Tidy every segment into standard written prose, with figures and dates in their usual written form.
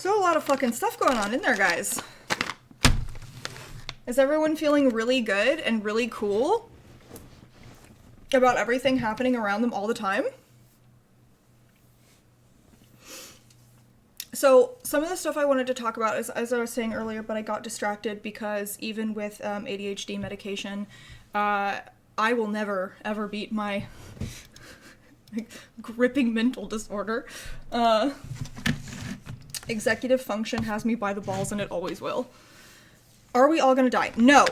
So a lot of fucking stuff going on in there, guys. Is everyone feeling really good and really cool about everything happening around them all the time? So some of the stuff I wanted to talk about is, as I was saying earlier, but I got distracted because even with ADHD medication, I will never, ever beat my gripping mental disorder. Executive function has me by the balls, and it always will. Are we all gonna die? No.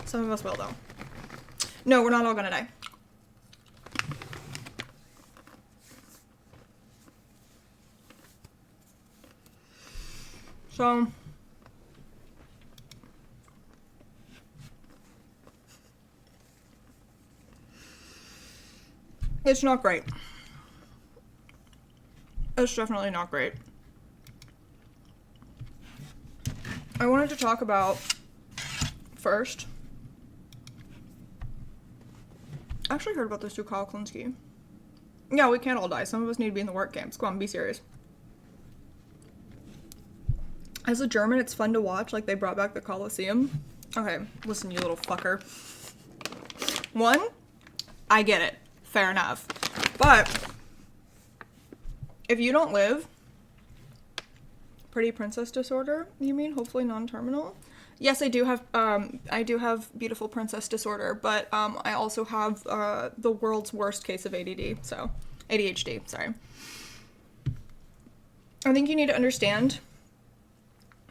Some of us will, though. No, we're not all gonna die. So, it's not great. It's definitely not great. I wanted to talk about first. I actually heard about this through Kyle Klinsky. Yeah, we can't all die. Some of us need to be in the work camps. Come on, be serious. As a German, it's fun to watch, like they brought back the Colosseum. Okay, listen, you little fucker. One, I get it. Fair enough. But if you don't live pretty princess disorder, you mean? Hopefully non-terminal? Yes, I do have beautiful princess disorder, but I also have the world's worst case of ADD, so ADHD, sorry. I think you need to understand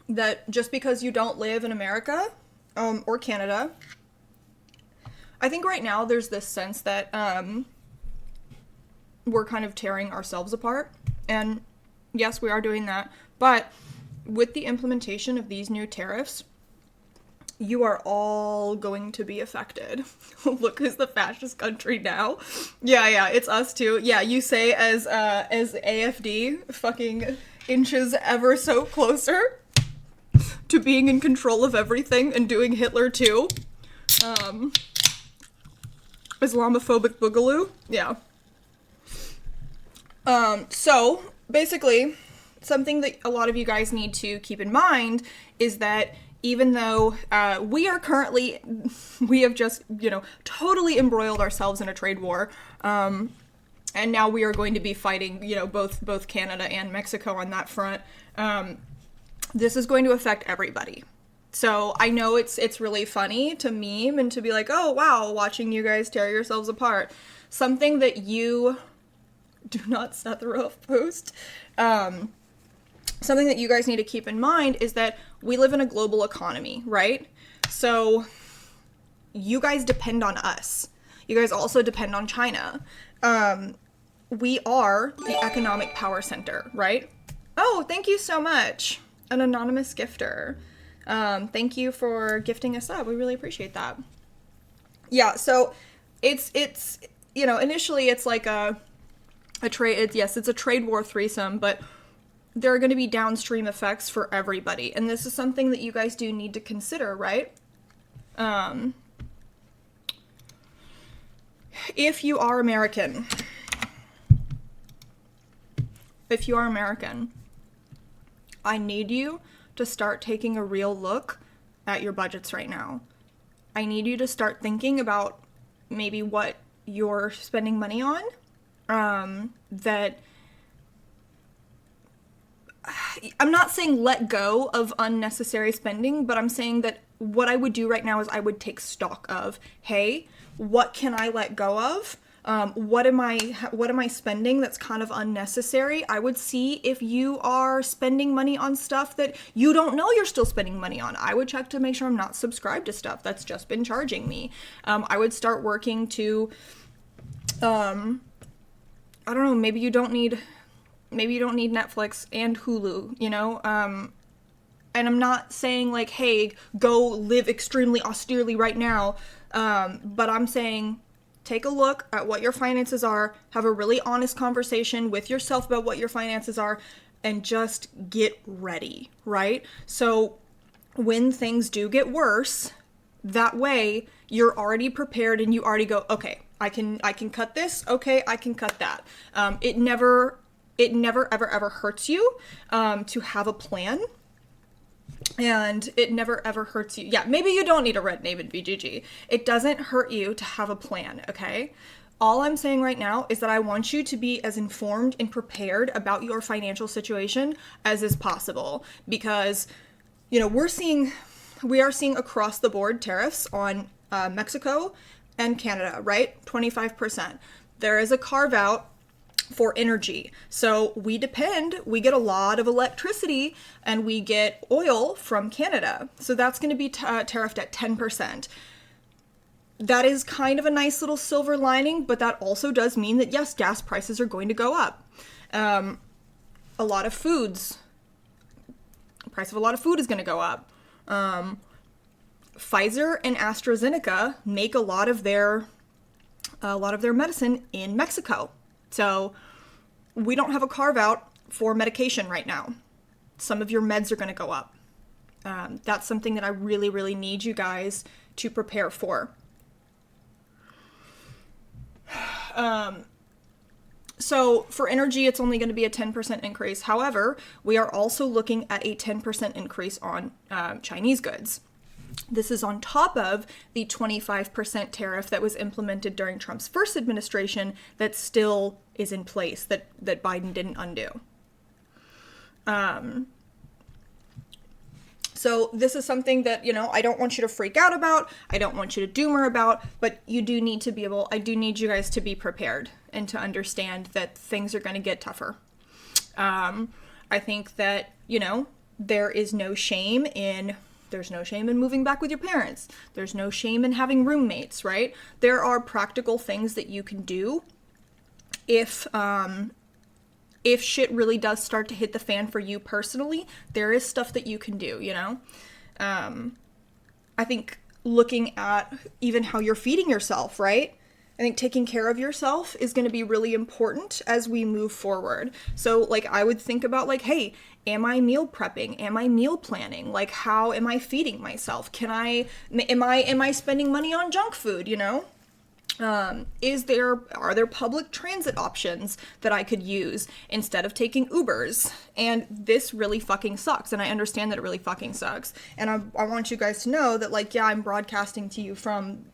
that just because you don't live in America or Canada, I think right now there's this sense that we're kind of tearing ourselves apart, and yes, we are doing that, but with the implementation of these new tariffs, you are all going to be affected. Look who's the fascist country now. Yeah, it's us too. Yeah, you say as AFD fucking inches ever so closer to being in control of everything and doing Hitler too. Islamophobic boogaloo. Yeah. So basically, something that a lot of you guys need to keep in mind is that even though we have just, totally embroiled ourselves in a trade war, and now we are going to be fighting, both Canada and Mexico on that front, this is going to affect everybody. So I know it's really funny to meme and to be like, oh wow, watching you guys tear yourselves apart. Something that you do not set the rough post. Something that you guys need to keep in mind is that we live in a global economy, right? So you guys depend on us. You guys also depend on China. We are the economic power center, right? Oh, thank you so much. An anonymous gifter. Thank you for gifting us up. We really appreciate that. Yeah, so it's initially it's like a trade, it's a trade war threesome, but there are going to be downstream effects for everybody. And this is something that you guys do need to consider, right? If you are American, I need you to start taking a real look at your budgets right now. I need you to start thinking about maybe what you're spending money on, that I'm not saying let go of unnecessary spending, but I'm saying that what I would do right now is I would take stock of, hey, what can I let go of? What am I spending that's kind of unnecessary? I would see if you are spending money on stuff that you don't know you're still spending money on. I would check to make sure I'm not subscribed to stuff that's just been charging me. I would start working to, I don't know, maybe you don't need Netflix and Hulu, and I'm not saying like, hey, go live extremely austerely right now, but I'm saying take a look at what your finances are, have a really honest conversation with yourself about what your finances are, and just get ready, right? So when things do get worse, that way you're already prepared and you already go, okay, I can cut this, okay, I can cut that. It never it never, ever, ever hurts you to have a plan. And it never, ever hurts you. Yeah, maybe you don't need a red name in BGG. It doesn't hurt you to have a plan, okay? All I'm saying right now is that I want you to be as informed and prepared about your financial situation as is possible. Because, you know, we are seeing across the board tariffs on Mexico and Canada, right? 25%. There is a carve out for energy. So we get a lot of electricity and we get oil from Canada. So that's going to be tariffed at 10%. That is kind of a nice little silver lining, but that also does mean that yes, gas prices are going to go up. A lot of foods, the price of a lot of food is going to go up. Pfizer and AstraZeneca make a lot of their medicine in Mexico. So we don't have a carve out for medication right now. Some of your meds are going to go up. That's something that I really, really need you guys to prepare for. So for energy, it's only going to be a 10% increase. However, we are also looking at a 10% increase on Chinese goods. This is on top of the 25% tariff that was implemented during Trump's first administration that still is in place, that Biden didn't undo. So this is something that, you know, I don't want you to freak out about. I don't want you to doomer about, but you do need to I do need you guys to be prepared and to understand that things are going to get tougher. I think that, you know, there's no shame in moving back with your parents. There's no shame in having roommates, right? There are practical things that you can do if shit really does start to hit the fan for you personally. There is stuff that you can do, you know? I think looking at even how you're feeding yourself, right? I think taking care of yourself is going to be really important as we move forward. So like I would think about like, hey, am I meal prepping? Am I meal planning? Like how am I feeding myself? Am I spending money on junk food, you know? Are there public transit options that I could use instead of taking Ubers? And this really fucking sucks. And I understand that it really fucking sucks. And I want you guys to know that like, yeah, I'm broadcasting to you from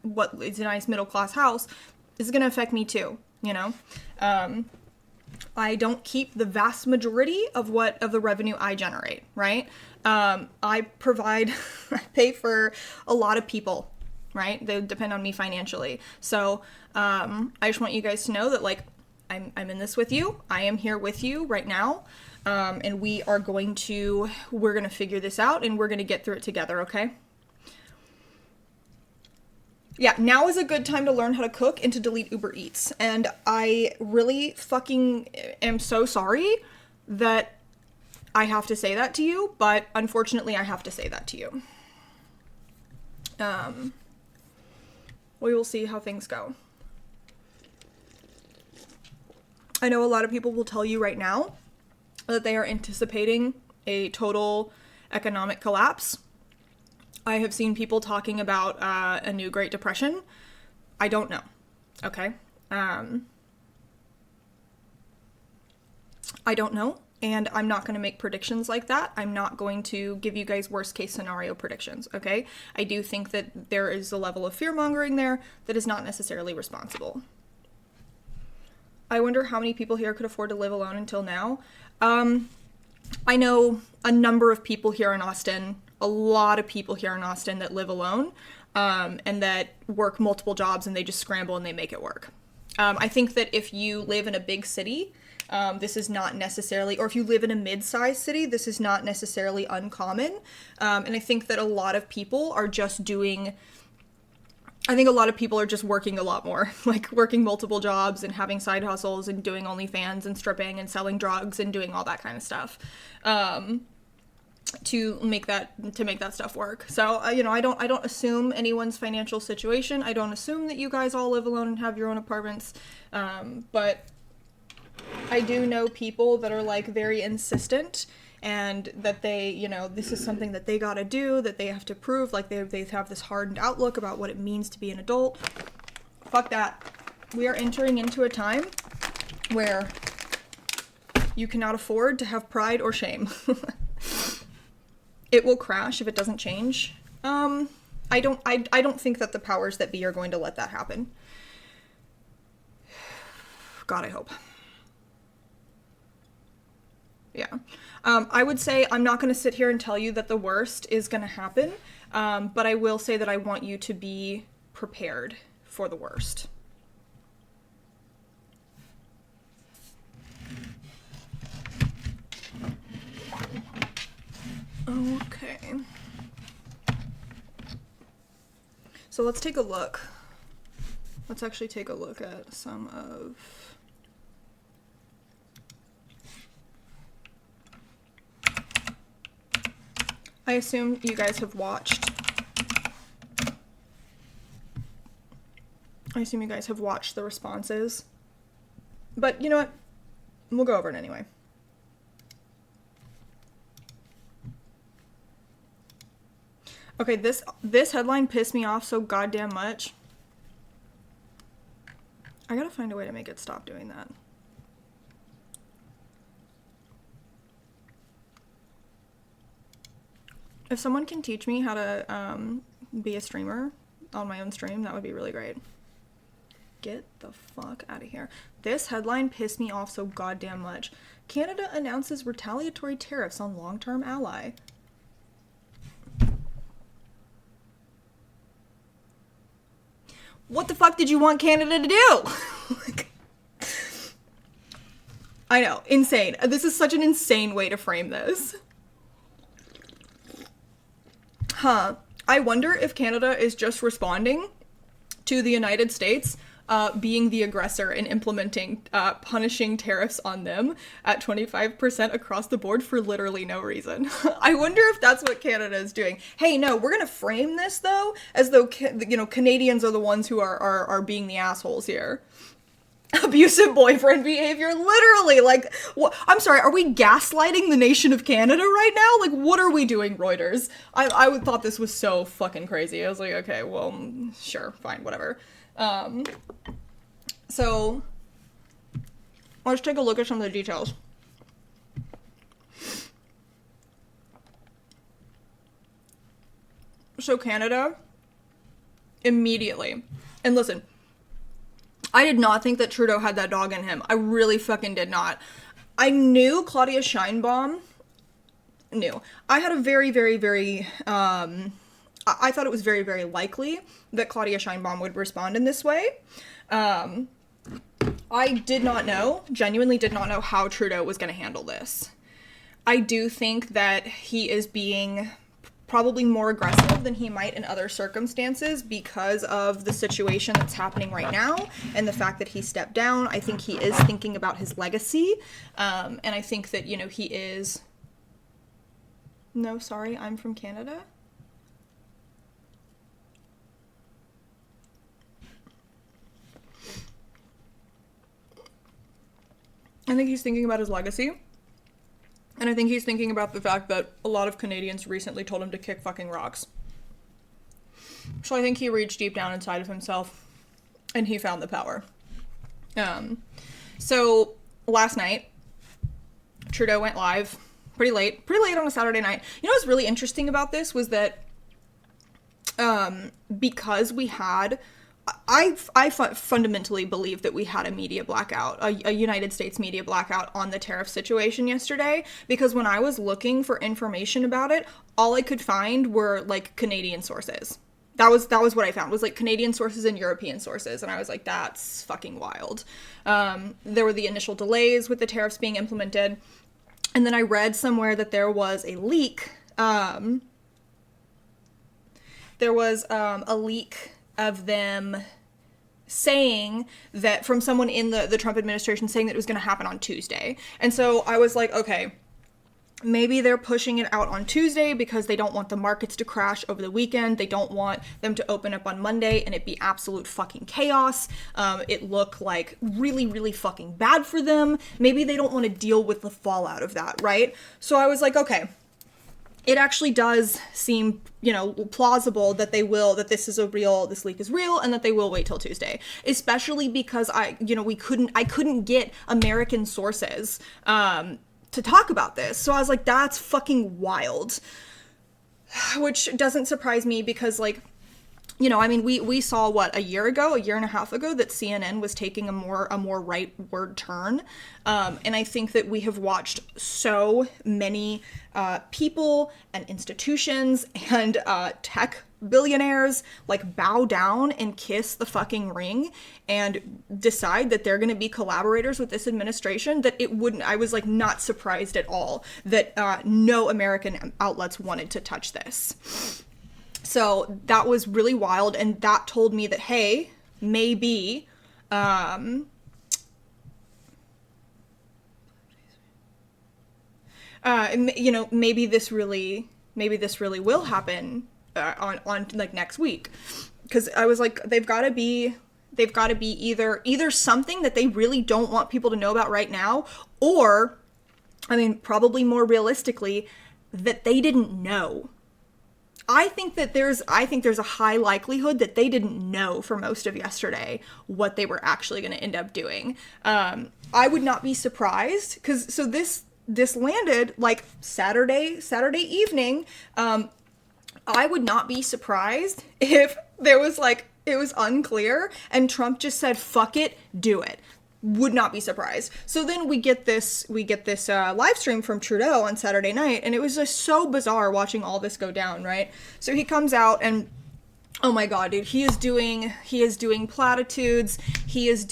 what is a nice middle class house. This is going to affect me too, you know? I don't keep the vast majority of the revenue I generate, right? I pay for a lot of people, right? They depend on me financially. So, I just want you guys to know that like, I'm in this with you. I am here with you right now. And we're going to figure this out and we're going to get through it together. Okay. Yeah, now is a good time to learn how to cook and to delete Uber Eats. And I really fucking am so sorry that I have to say that to you, but unfortunately I have to say that to you. We will see how things go. I know a lot of people will tell you right now that they are anticipating a total economic collapse. I have seen people talking about a new Great Depression. I don't know. Okay. I don't know. And I'm not going to make predictions like that. I'm not going to give you guys worst case scenario predictions. Okay. I do think that there is a level of fearmongering there that is not necessarily responsible. I wonder how many people here could afford to live alone until now. I know a number of people here in Austin, a lot of people here in Austin that live alone, and that work multiple jobs and they just scramble and they make it work. I think that if you live in a big city, this is not necessarily, or if you live in a mid-sized city, this is not necessarily uncommon. And I think that a lot of people are just working a lot more, like working multiple jobs and having side hustles and doing OnlyFans and stripping and selling drugs and doing all that kind of stuff, to make that stuff work. So, I don't assume anyone's financial situation. I don't assume that you guys all live alone and have your own apartments. But I do know people that are like very insistent and that they, this is something that they gotta do, that they have to prove, like they have this hardened outlook about what it means to be an adult. Fuck that. We are entering into a time where You cannot afford to have pride or shame. It will crash if it doesn't change. I don't think that the powers that be are going to let that happen. God, I hope. Yeah. I would say I'm not going to sit here and tell you that the worst is going to happen, but I will say that I want you to be prepared for the worst. Okay. So let's take a look. Let's actually take a look at some of... I assume you guys have watched... the responses. But you know what? We'll go over it anyway. Okay, this headline pissed me off so goddamn much. I gotta find a way to make it stop doing that. If someone can teach me how to be a streamer on my own stream, that would be really great. Get the fuck out of here. This headline pissed me off so goddamn much. Canada announces retaliatory tariffs on long-term ally. What the fuck did you want Canada to do? I know, insane. This is such an insane way to frame this. Huh. I wonder if Canada is just responding to the United States being the aggressor and implementing punishing tariffs on them at 25% across the board for literally no reason. I wonder if that's what Canada is doing. Hey, no, we're gonna frame this though as though Canadians are the ones who are being the assholes here. Abusive boyfriend behavior, literally, like, what? I'm sorry, are we gaslighting the nation of Canada right now? Like, what are we doing, Reuters? I would thought this was so fucking crazy. I was like, okay, well, sure, fine, whatever. So, let's take a look at some of the details. So Canada, immediately, and listen, I did not think that Trudeau had that dog in him. I really fucking did not. I knew Claudia Sheinbaum knew. I had a very, very, very, I thought it was very, very likely that Claudia Sheinbaum would respond in this way. I did not know, genuinely did not know how Trudeau was going to handle this. I do think that he is being probably more aggressive than he might in other circumstances because of the situation that's happening right now and the fact that he stepped down. I think he is thinking about his legacy, and I think that, he is... No, sorry, I'm from Canada. I think he's thinking about his legacy. And I think he's thinking about the fact that a lot of Canadians recently told him to kick fucking rocks. So I think he reached deep down inside of himself and he found the power. So last night, Trudeau went live pretty late on a Saturday night. You know what's really interesting about this was that because we had... I fundamentally believe that we had a media blackout, a United States media blackout on the tariff situation yesterday, because when I was looking for information about it, all I could find were, like, Canadian sources. That was what I found, was, like, Canadian sources and European sources, and I was like, that's fucking wild. There were the initial delays with the tariffs being implemented, and then I read somewhere that there was a leak. There was a leak of them saying that, from someone in the Trump administration, saying that it was going to happen on Tuesday. And so I was like, okay, maybe they're pushing it out on Tuesday because they don't want the markets to crash over the weekend. They don't want them to open up on Monday and it be absolute fucking chaos. It look like really, really fucking bad for them. Maybe they don't want to deal with the fallout of that, right? So I was like, okay, it actually does seem, plausible that this leak is real, and that they will wait till Tuesday, especially because I couldn't get American sources, to talk about this. So I was like, that's fucking wild, which doesn't surprise me because, like, we saw a year and a half ago, that CNN was taking a more rightward turn. And I think that we have watched so many people and institutions and tech billionaires like bow down and kiss the fucking ring and decide that they're going to be collaborators with this administration, that I was like not surprised at all that no American outlets wanted to touch this. So that was really wild, and that told me that, hey, maybe, maybe this really will happen on like next week, because I was like, they've got to be either something that they really don't want people to know about right now, or, probably more realistically, that they didn't know. I think there's a high likelihood that they didn't know for most of yesterday what they were actually going to end up doing. I would not be surprised, because this landed like Saturday evening. I would not be surprised if there was it was unclear and Trump just said, fuck it, do it. Would not be surprised. So then we get this live stream from Trudeau on Saturday night, and it was just so bizarre watching all this go down, right? So he comes out and, oh my god, dude, he is doing platitudes. He is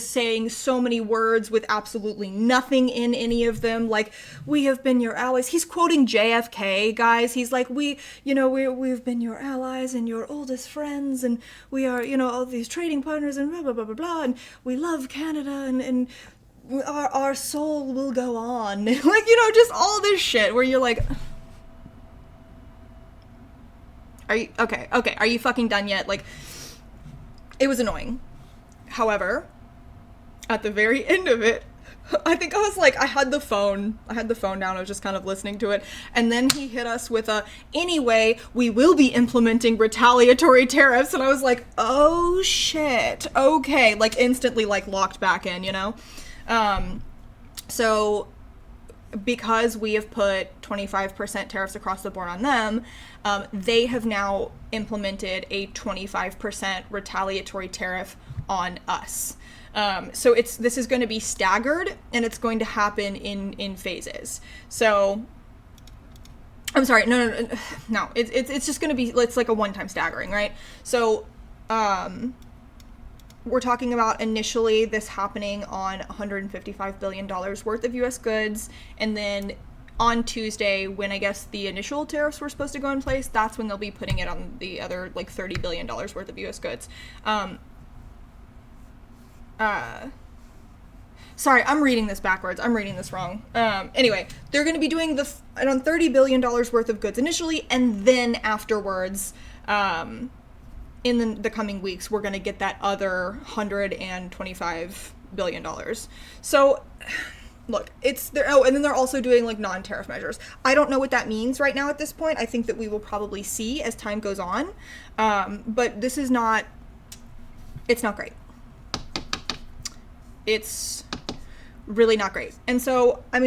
saying so many words with absolutely nothing in any of them. Like, we have been your allies. He's quoting JFK, guys. He's like, we've been your allies and your oldest friends, and we are, all these trading partners, and blah, blah, blah, blah, blah, and we love Canada, and our soul will go on. Like, just all this shit where you're like, are you okay? Are you fucking done yet? Like, it was annoying. However, at the very end of it, I think I was like, I had the phone down. I was just kind of listening to it. And then he hit us with anyway, we will be implementing retaliatory tariffs. And I was like, oh shit. Okay. Like, instantly, like, locked back in, So because we have put 25% tariffs across the board on them, they have now implemented a 25% retaliatory tariff on us. So this is going to be staggered, and it's going to happen in phases. So I'm sorry, no. It's just going to be, it's like a one-time staggering, right? So we're talking about initially this happening on $155 billion worth of U.S. goods, and then on Tuesday, when I guess the initial tariffs were supposed to go in place, that's when they'll be putting it on the other like $30 billion worth of U.S. goods. Sorry, I'm reading this backwards. I'm reading this wrong. Anyway, they're going to be doing on $30 billion worth of goods initially, and then afterwards, in the coming weeks, we're going to get that other $125 billion. So, look, it's there. Oh, and then they're also doing like non-tariff measures. I don't know what that means right now at this point. I think that we will probably see as time goes on. But this is not, it's not great. It's really not great. And so, I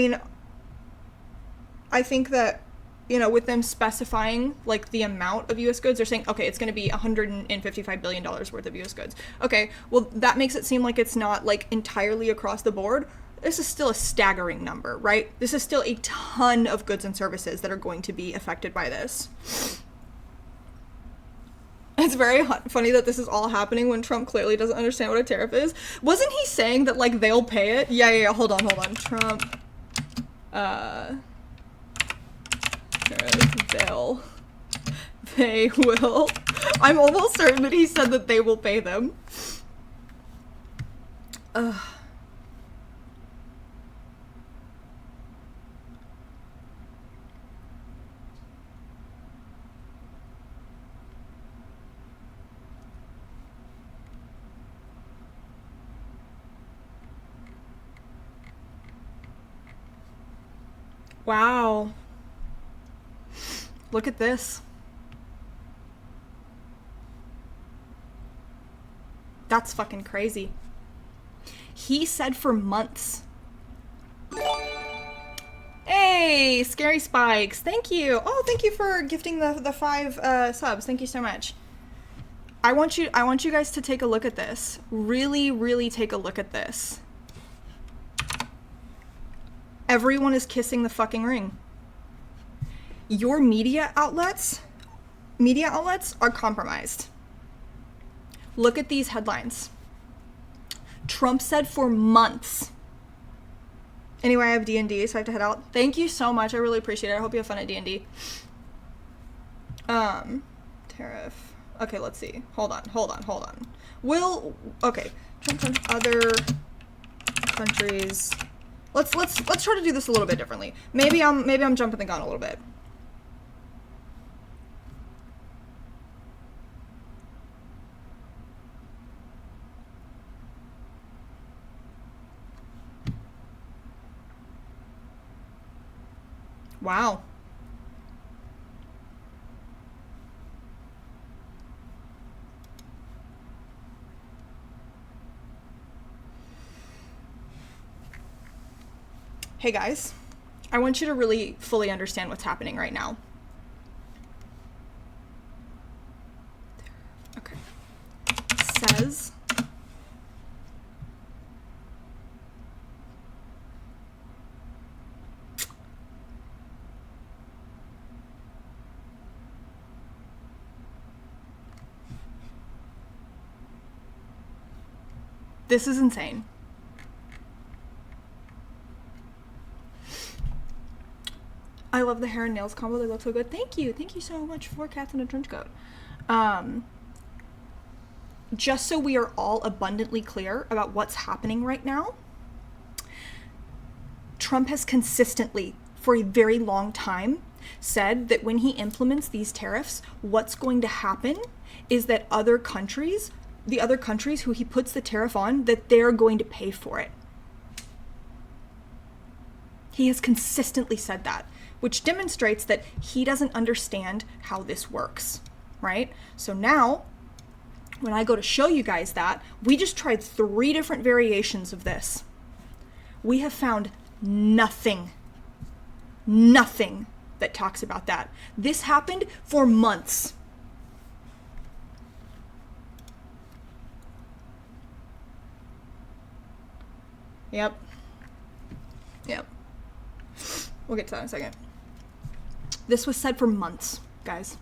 think that, with them specifying like the amount of U.S. goods, they're saying, okay, it's going to be $155 billion worth of U.S. goods. Okay, well, that makes it seem like it's not like entirely across the board. This is still a staggering number, right? This is still a ton of goods and services that are going to be affected by this. It's very funny that this is all happening when Trump clearly doesn't understand what a tariff is. Wasn't he saying that like they'll pay it? Yeah. Hold on. Trump. They will. I'm almost certain that he said that they will pay them. Wow. Look at this. That's fucking crazy. He said for months. Hey, Scary Spikes. Thank you. Oh, thank you for gifting the 5 subs. Thank you so much. I want you guys to take a look at this. Really, really take a look at this. Everyone is kissing the fucking ring. Your media outlets are compromised. Look at these headlines. Trump said for months. Anyway, I have D&D, so I have to head out. Thank you so much. I really appreciate it. I hope you have fun at D&D. Tariff. Okay, let's see. Hold on. Okay. Trump said other countries. Let's try to do this a little bit differently. Maybe I'm jumping the gun a little bit. Wow. Hey guys, I want you to really fully understand what's happening right now. Okay. Says this is insane. I love the hair and nails combo. They look so good. Thank you. Thank you so much for Cats in a Trench Coat. Just so we are all abundantly clear about what's happening right now, Trump has consistently, for a very long time, said that when he implements these tariffs, what's going to happen is that the other countries who he puts the tariff on, that they're going to pay for it. He has consistently said that, which demonstrates that he doesn't understand how this works, right? So now, when I go to show you guys that, we just tried 3 different variations of this. We have found nothing that talks about that. This happened for months. Yep. We'll get to that in a second. This was said for months, guys.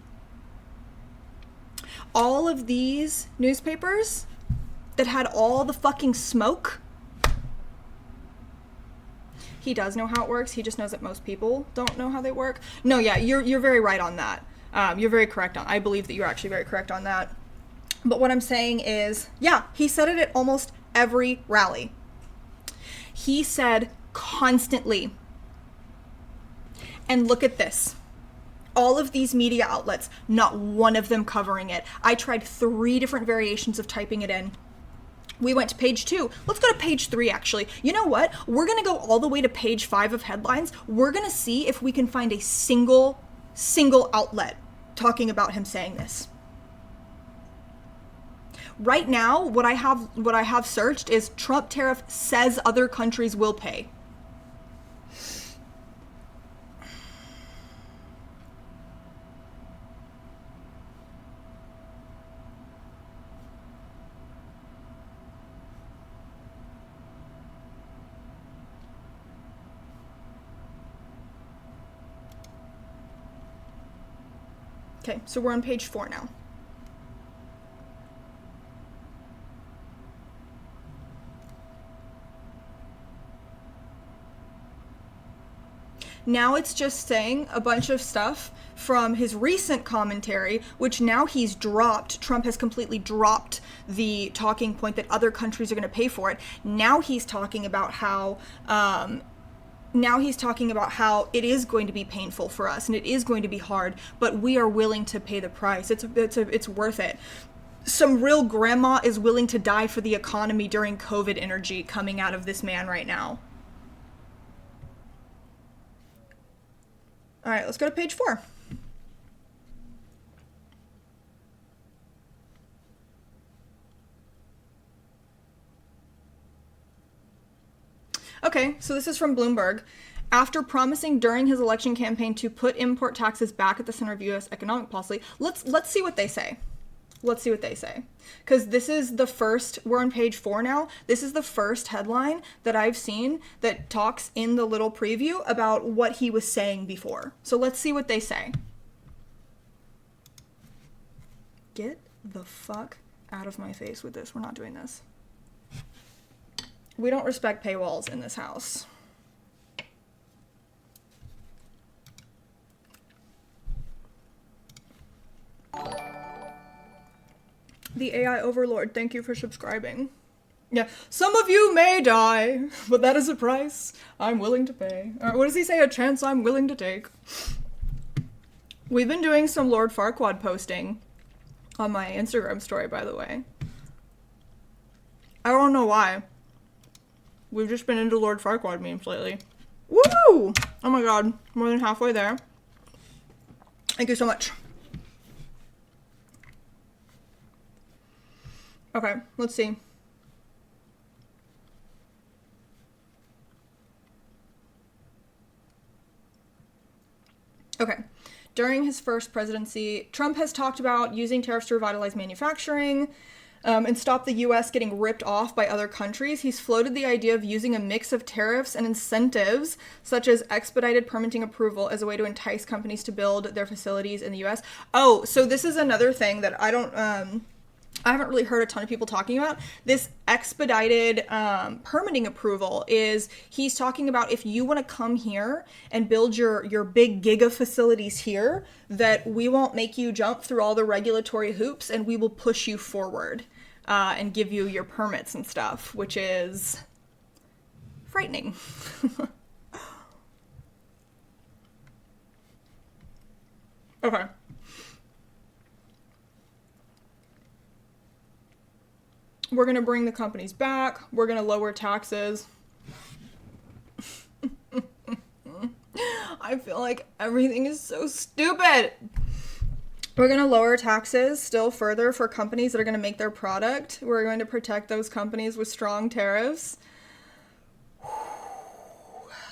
All of these newspapers that had all the fucking smoke, he does know how it works. He just knows that most people don't know how they work. No, yeah, you're very right on that. You're very correct on. I believe that you're actually very correct on that. But what I'm saying is, yeah, he said it at almost every rally. He said constantly, and look at this. All of these media outlets, not one of them covering it. I tried 3 different variations of typing it in. We went to page 2. Let's go to page 3, actually. You know what? We're going to go all the way to page 5 of headlines. We're going to see if we can find a single outlet talking about him saying this. Right now, what I have searched is Trump tariff says other countries will pay. Okay, so we're on page 4 now. Now it's just saying a bunch of stuff from his recent commentary, which now he's dropped. Trump has completely dropped the talking point that other countries are going to pay for it. Now he's talking about how it is going to be painful for us and it is going to be hard, but we are willing to pay the price. It's worth it. Some real grandma is willing to die for the economy during COVID energy coming out of this man right now. All right, let's go to page 4. Okay, so this is from Bloomberg. After promising during his election campaign to put import taxes back at the center of U.S. economic policy, let's see what they say. Let's see what they say. Because this is the first, we're on page 4 now. This is the first headline that I've seen that talks in the little preview about what he was saying before. So let's see what they say. Get the fuck out of my face with this. We're not doing this. We don't respect paywalls in this house. The AI overlord, thank you for subscribing. Yeah, some of you may die, but that is a price I'm willing to pay. What does he say? A chance I'm willing to take. We've been doing some Lord Farquaad posting on my Instagram story, by the way. I don't know why. We've just been into Lord Farquaad memes lately. Woo! Oh my god, more than halfway there. Thank you so much. Okay, let's see. Okay. During his first presidency, Trump has talked about using tariffs to revitalize manufacturing and stop the U.S. getting ripped off by other countries. He's floated the idea of using a mix of tariffs and incentives, such as expedited permitting approval, as a way to entice companies to build their facilities in the U.S. Oh, so this is another thing that I haven't really heard a ton of people talking about. This expedited permitting approval is, he's talking about if you want to come here and build your big giga facilities here, that we won't make you jump through all the regulatory hoops and we will push you forward and give you your permits and stuff, which is frightening. Okay. We're going to bring the companies back. We're going to lower taxes. I feel like everything is so stupid. We're going to lower taxes still further for companies that are going to make their product. We're going to protect those companies with strong tariffs.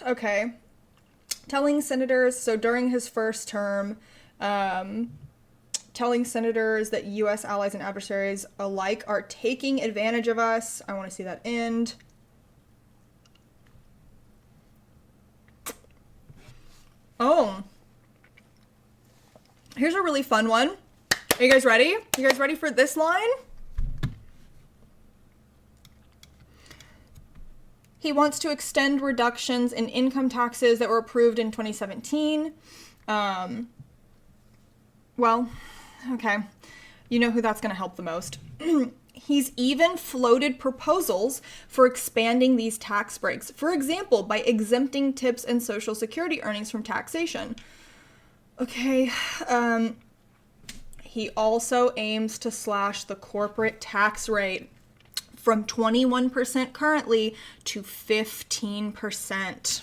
Okay. Telling senators, so during his first term, telling senators that U.S. allies and adversaries alike are taking advantage of us. I want to see that end. Oh. Here's a really fun one. Are you guys ready? You guys ready for this line? He wants to extend reductions in income taxes that were approved in 2017. Well, okay. You know who that's going to help the most. He's even floated proposals for expanding these tax breaks. For example, by exempting tips and Social Security earnings from taxation. Okay. He also aims to slash the corporate tax rate from 21% currently to 15%.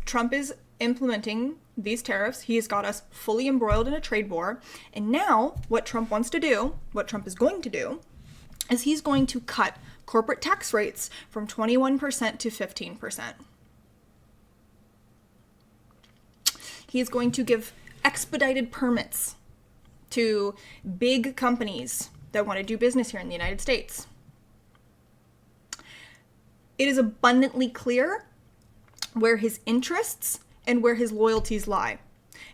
Trump is implementing these tariffs. He has got us fully embroiled in a trade war. And now what Trump wants to do, what Trump is going to do, is he's going to cut corporate tax rates from 21% to 15%. He is going to give expedited permits to big companies that want to do business here in the United States. It is abundantly clear where his interests and where his loyalties lie.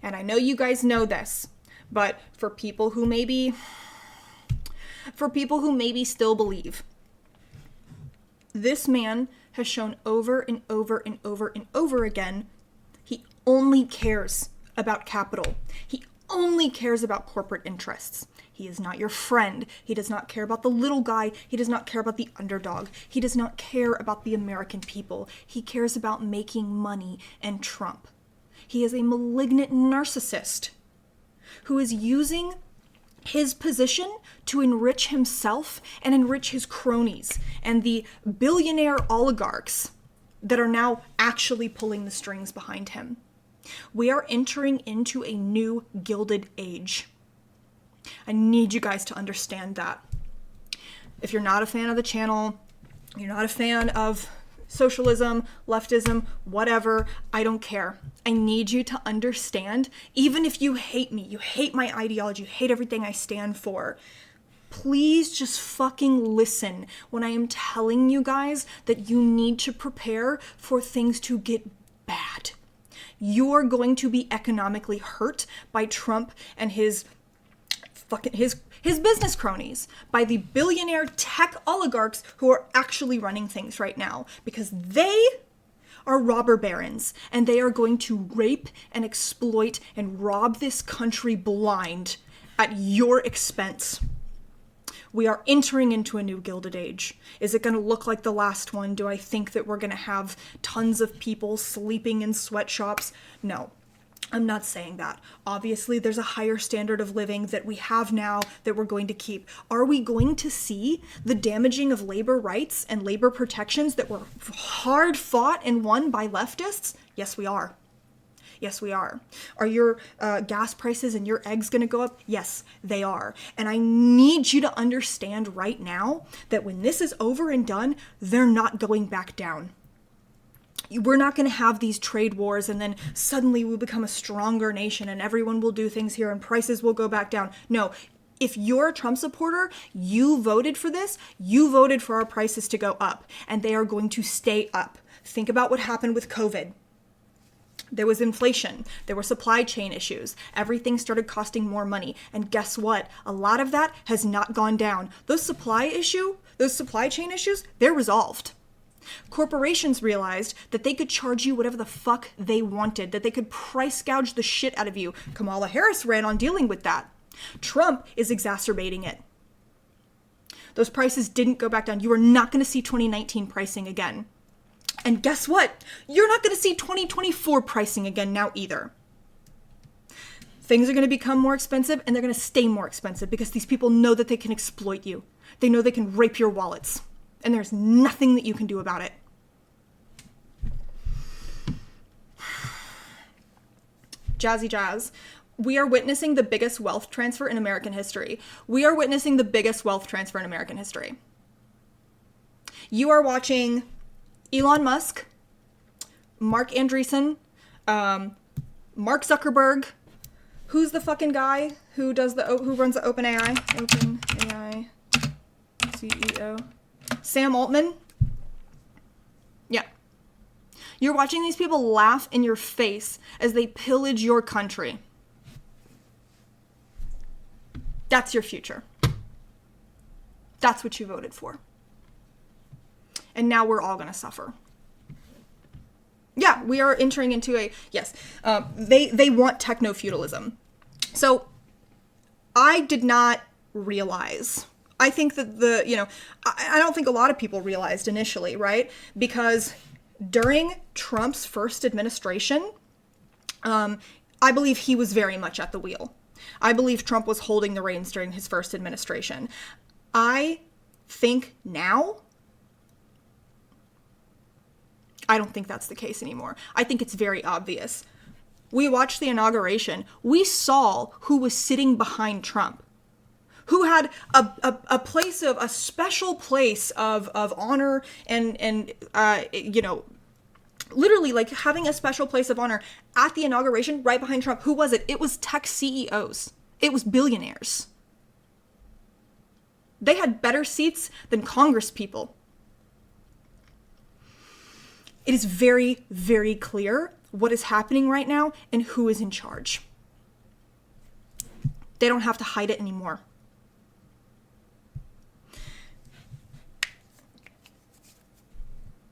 And I know you guys know this, but for people who maybe still believe, this man has shown over and over and over and over again, he only cares about capital. He only cares about corporate interests. He is not your friend. He does not care about the little guy. He does not care about the underdog. He does not care about the American people. He cares about making money and Trump. He is a malignant narcissist who is using his position to enrich himself and enrich his cronies and the billionaire oligarchs that are now actually pulling the strings behind him. We are entering into a new Gilded Age. I need you guys to understand that. If you're not a fan of the channel, You're not a fan of socialism, leftism, whatever. I don't care. I need you to understand, even if you hate me, you hate my ideology, you hate everything I stand for, please just fucking listen when I am telling you guys that you need to prepare for things to get bad. You're going to be economically hurt by Trump and his business cronies, by the billionaire tech oligarchs who are actually running things right now, because they are robber barons and they are going to rape and exploit and rob this country blind at your expense. We are entering into a new Gilded Age. Is it going to look like the last one? Do I think that we're going to have tons of people sleeping in sweatshops? No. I'm not saying that. Obviously, there's a higher standard of living that we have now that we're going to keep. Are we going to see the damaging of labor rights and labor protections that were hard fought and won by leftists? Yes, we are. Yes, we are. Are your gas prices and your eggs going to go up? Yes, they are. And I need you to understand right now that when this is over and done, they're not going back down. We're not going to have these trade wars and then suddenly we'll become a stronger nation and everyone will do things here and prices will go back down. No, if you're a Trump supporter, you voted for this, you voted for our prices to go up, and they are going to stay up. Think about what happened with COVID. There was inflation, there were supply chain issues, everything started costing more money, and guess what? A lot of that has not gone down. Those supply chain issues, they're resolved. Corporations realized that they could charge you whatever the fuck they wanted, that they could price gouge the shit out of you. Kamala Harris ran on dealing with that. Trump is exacerbating it. Those prices didn't go back down. You are not going to see 2019 pricing again. And guess what? You're not going to see 2024 pricing again now either. Things are going to become more expensive and they're going to stay more expensive because these people know that they can exploit you. They know they can rape your wallets. And there's nothing that you can do about it. Jazzy jazz. We are witnessing the biggest wealth transfer in American history. We are witnessing the biggest wealth transfer in American history. You are watching Elon Musk, Mark Andreessen, Mark Zuckerberg. Who's the fucking guy who runs the OpenAI? OpenAI CEO. Sam Altman? Yeah. You're watching these people laugh in your face as they pillage your country. That's your future. That's what you voted for. And now we're all going to suffer. Yeah, we are entering into they want techno-feudalism. So I did not realize, I think that I don't think a lot of people realized initially, right? Because during Trump's first administration, I believe he was very much at the wheel. I believe Trump was holding the reins during his first administration. I think now, I don't think that's the case anymore. I think it's very obvious. We watched the inauguration. We saw who was sitting behind Trump, who had a special place of honor and literally like having a special place of honor at the inauguration right behind Trump. Who was it? It was tech CEOs. It was billionaires. They had better seats than Congress people. It is very, very clear what is happening right now and who is in charge. They don't have to hide it anymore.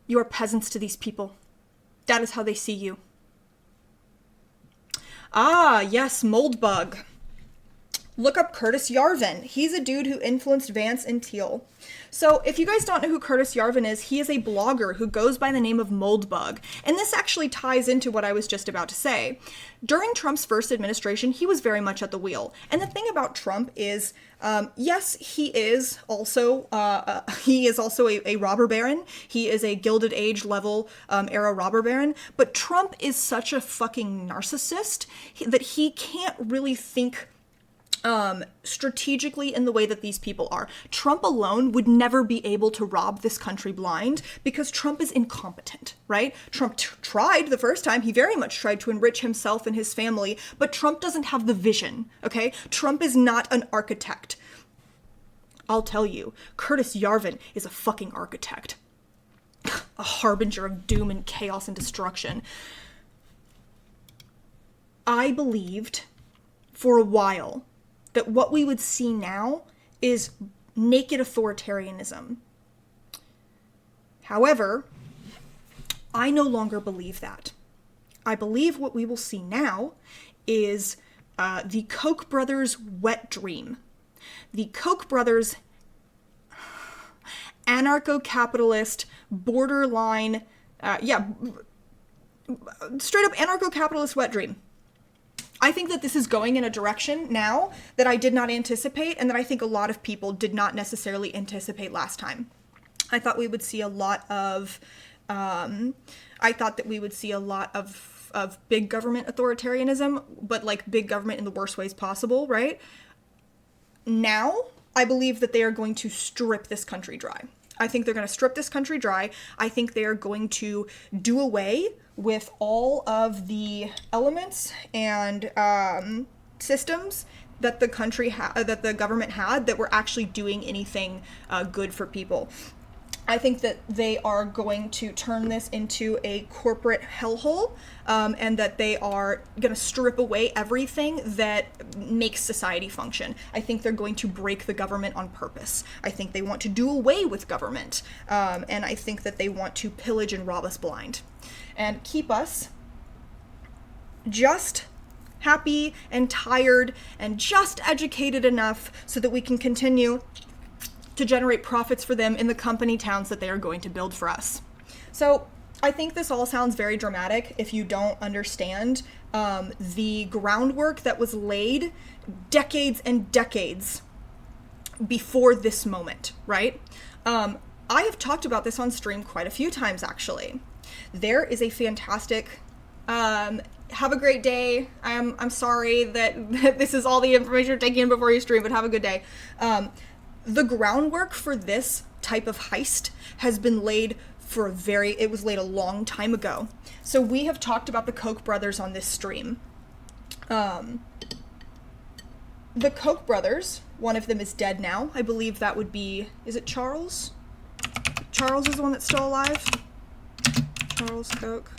You are peasants to these people. That is how they see you. Ah, yes, Moldbug. Look up Curtis Yarvin. He's a dude who influenced Vance and Teal. So if you guys don't know who Curtis Yarvin is, he is a blogger who goes by the name of Moldbug. And this actually ties into what I was just about to say. During Trump's first administration, he was very much at the wheel. And the thing about Trump is, yes, he is also a robber baron. He is a Gilded Age level era robber baron. But Trump is such a fucking narcissist that he can't really think strategically in the way that these people are. Trump alone would never be able to rob this country blind because Trump is incompetent, right? Trump tried the first time. He very much tried to enrich himself and his family, but Trump doesn't have the vision, okay? Trump is not an architect. I'll tell you, Curtis Yarvin is a fucking architect. A harbinger of doom and chaos and destruction. I believed for a while that what we would see now is naked authoritarianism. However, I no longer believe that. I believe what we will see now is the Koch brothers' wet dream. The Koch brothers' anarcho-capitalist, borderline, straight up anarcho-capitalist wet dream. I think that this is going in a direction now that I did not anticipate and that I think a lot of people did not necessarily anticipate last time. I thought we would see a lot of, big government authoritarianism, but like big government in the worst ways possible, right? Now, I believe that they are going to strip this country dry. I think they're going to strip this country dry. I think they are going to do away with all of the elements and systems that the country that the government had that were actually doing anything good for people. I think that they are going to turn this into a corporate hellhole, and that they are going to strip away everything that makes society function. I think they're going to break the government on purpose. I think they want to do away with government, and I think that they want to pillage and rob us blind and keep us just happy and tired and just educated enough so that we can continue to generate profits for them in the company towns that they are going to build for us. So I think this all sounds very dramatic if you don't understand the groundwork that was laid decades and decades before this moment, right? I have talked about this on stream quite a few times, actually. There is a fantastic... have a great day. I'm sorry that this is all the information you're taking in before you stream, but have a good day. The groundwork for this type of heist has been laid it was laid a long time ago. So we have talked about the Koch brothers on this stream. The Koch brothers, one of them is dead now. I believe that would be, is it Charles? Charles is the one that's still alive? Charles Koch.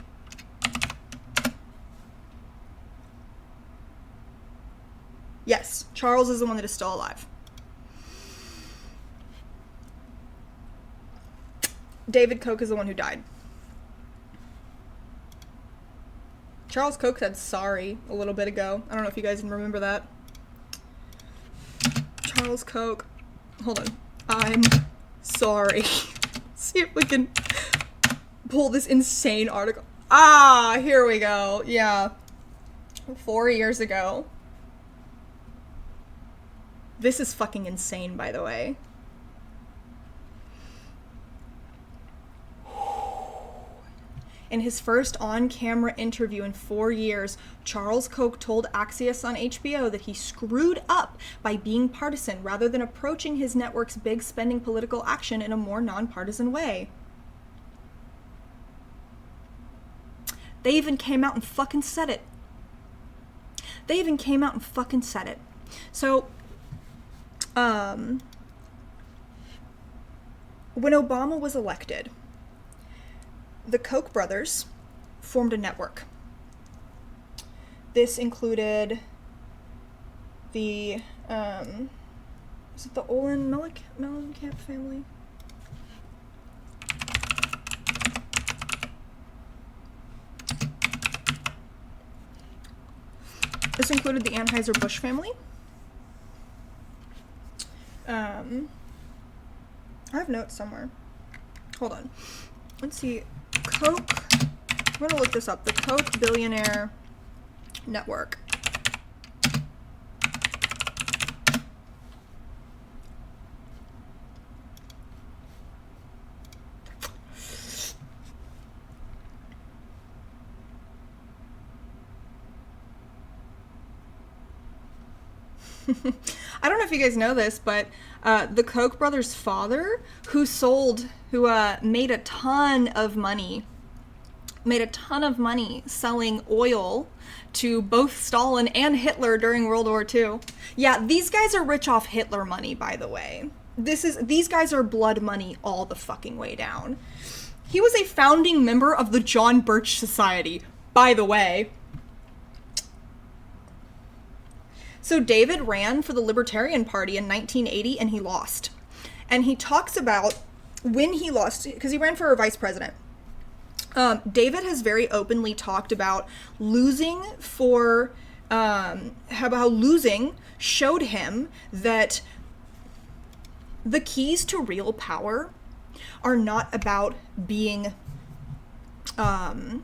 Yes, Charles is the one that is still alive. David Koch is the one who died. Charles Koch said sorry a little bit ago. I don't know if you guys can remember that. Charles Koch. Hold on. I'm sorry. See if we can pull this insane article. Ah, here we go. Yeah. 4 years ago. This is fucking insane, by the way. In his first on-camera interview in 4 years, Charles Koch told Axios on HBO that he screwed up by being partisan rather than approaching his network's big spending political action in a more nonpartisan way. They even came out and fucking said it. So, when Obama was elected, the Koch brothers formed a network. This included the, is it the Olin Mellencamp family? This included the Anheuser-Busch family. I have notes somewhere. Hold on. Let's see. Koch, I'm going to look this up. The Koch Billionaire Network. I don't know if you guys know this, but the Koch brothers' father, who made a ton of money selling oil to both Stalin and Hitler during World War II. Yeah, these guys are rich off Hitler money, by the way. These guys are blood money all the fucking way down. He was a founding member of the John Birch Society, by the way. So David ran for the Libertarian Party in 1980 and he lost. And he talks about when he lost, because he ran for vice president. David has very openly talked about losing how losing showed him that the keys to real power are not about being, what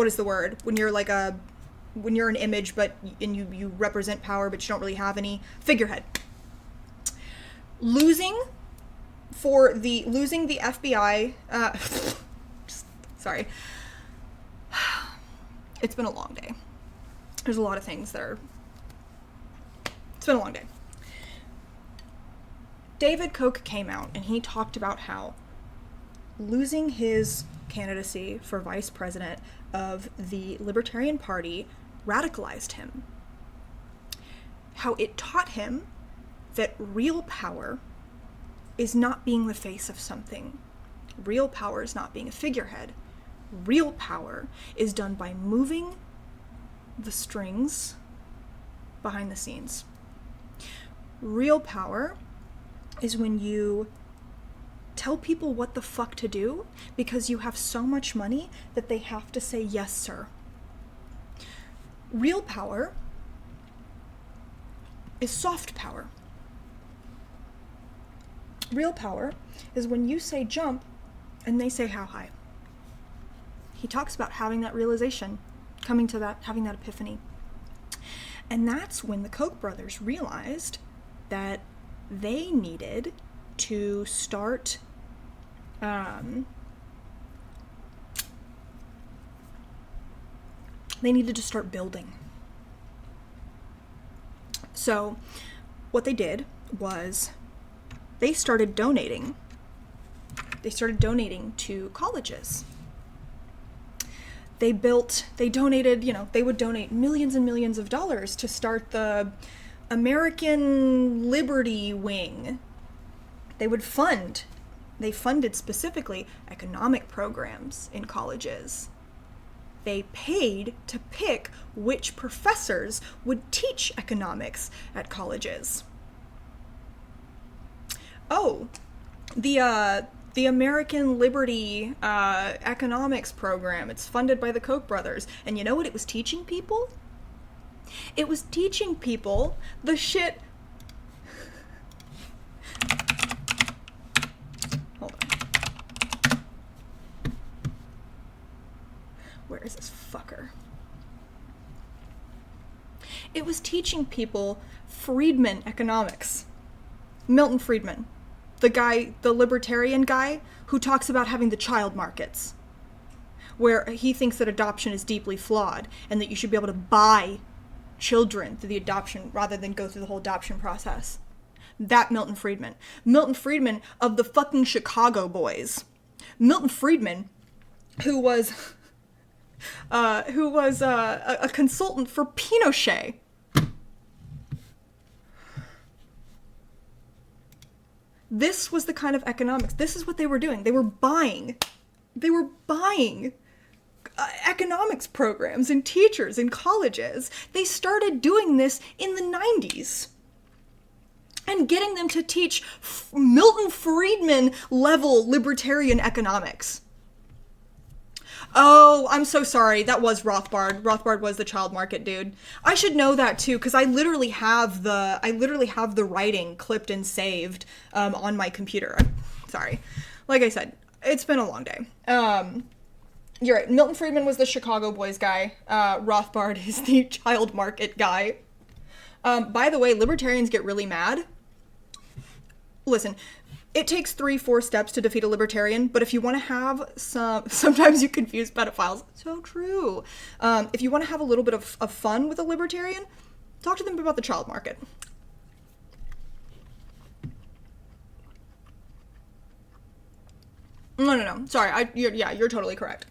is the word? When you're an image, and you represent power, but you don't really have any figurehead. Losing the FBI, sorry. It's been a long day. There's a lot of things it's been a long day. David Koch came out and he talked about how losing his candidacy for vice president of the Libertarian Party radicalized him. How it taught him that real power is not being the face of something. Real power is not being a figurehead. Real power is done by moving the strings behind the scenes. Real power is when you tell people what the fuck to do because you have so much money that they have to say yes, sir. Real power is soft power. Real power is when you say jump and they say how high. He talks about having that realization, having that epiphany. And that's when the Koch brothers realized that they needed to start building. So what they did was they started donating to colleges. They donated, they would donate millions and millions of dollars to start the American Liberty Wing. They funded specifically economic programs in colleges. They paid to pick which professors would teach economics at colleges. Oh, the American Liberty economics program, it's funded by the Koch brothers. And you know what it was teaching people? It was teaching people the shit. Hold on. Where is this fucker? It was teaching people Friedman economics. Milton Friedman. The libertarian guy who talks about having the child markets, where he thinks that adoption is deeply flawed and that you should be able to buy children through the adoption rather than go through the whole adoption process. That Milton Friedman. Milton Friedman of the fucking Chicago Boys. Milton Friedman, who was a consultant for Pinochet. This was the kind of economics. This is what they were doing. They were buying economics programs and teachers in colleges. They started doing this in the 90s and getting them to teach Milton Friedman level libertarian economics. Oh, I'm so sorry. That was Rothbard. Rothbard was the child market dude. I should know that too, because I literally have the writing clipped and saved on my computer. Sorry. Like I said, it's been a long day. You're right. Milton Friedman was the Chicago Boys guy. Rothbard is the child market guy. By the way, libertarians get really mad. Listen, It takes 3-4 steps to defeat a libertarian, but if you want to have sometimes you confuse pedophiles. So true. If you want to have a little bit of fun with a libertarian, talk to them about the child market. No. Sorry, you're totally correct.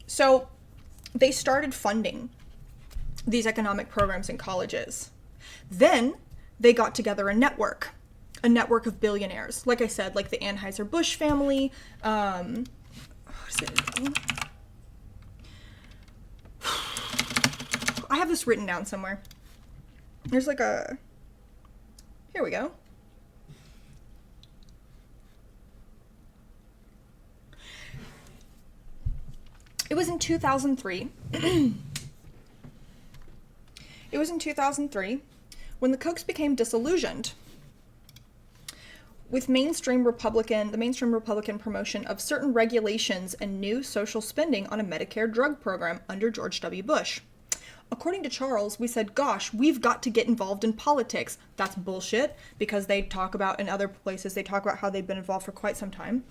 So they started funding these economic programs in colleges. Then they got together a network of billionaires. Like I said, like the Anheuser-Busch family. What is it? I have this written down somewhere. There's like a... Here we go. It was in 2003. It was in 2003 when the Kochs became disillusioned with the mainstream Republican promotion of certain regulations and new social spending on a Medicare drug program under George W. Bush. According to Charles, we said, gosh, we've got to get involved in politics. That's bullshit, because they talk about, in other places, they talk about how they've been involved for quite some time.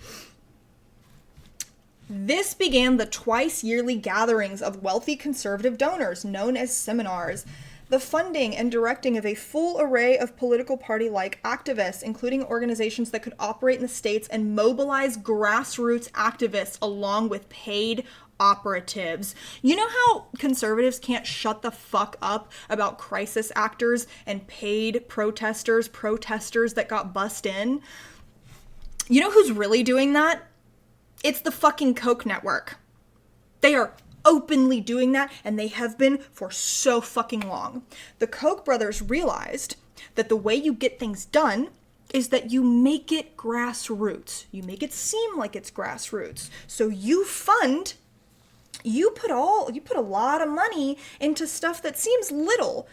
This began the twice-yearly gatherings of wealthy conservative donors, known as seminars, the funding and directing of a full array of political party-like activists, including organizations that could operate in the states and mobilize grassroots activists along with paid operatives. You know how conservatives can't shut the fuck up about crisis actors and paid protesters that got bussed in? You know who's really doing that? It's the fucking Koch network. They are openly doing that, and they have been for so fucking long. The Koch brothers realized that the way you get things done is that you make it grassroots. You make it seem like it's grassroots. So you put a lot of money into stuff that seems little.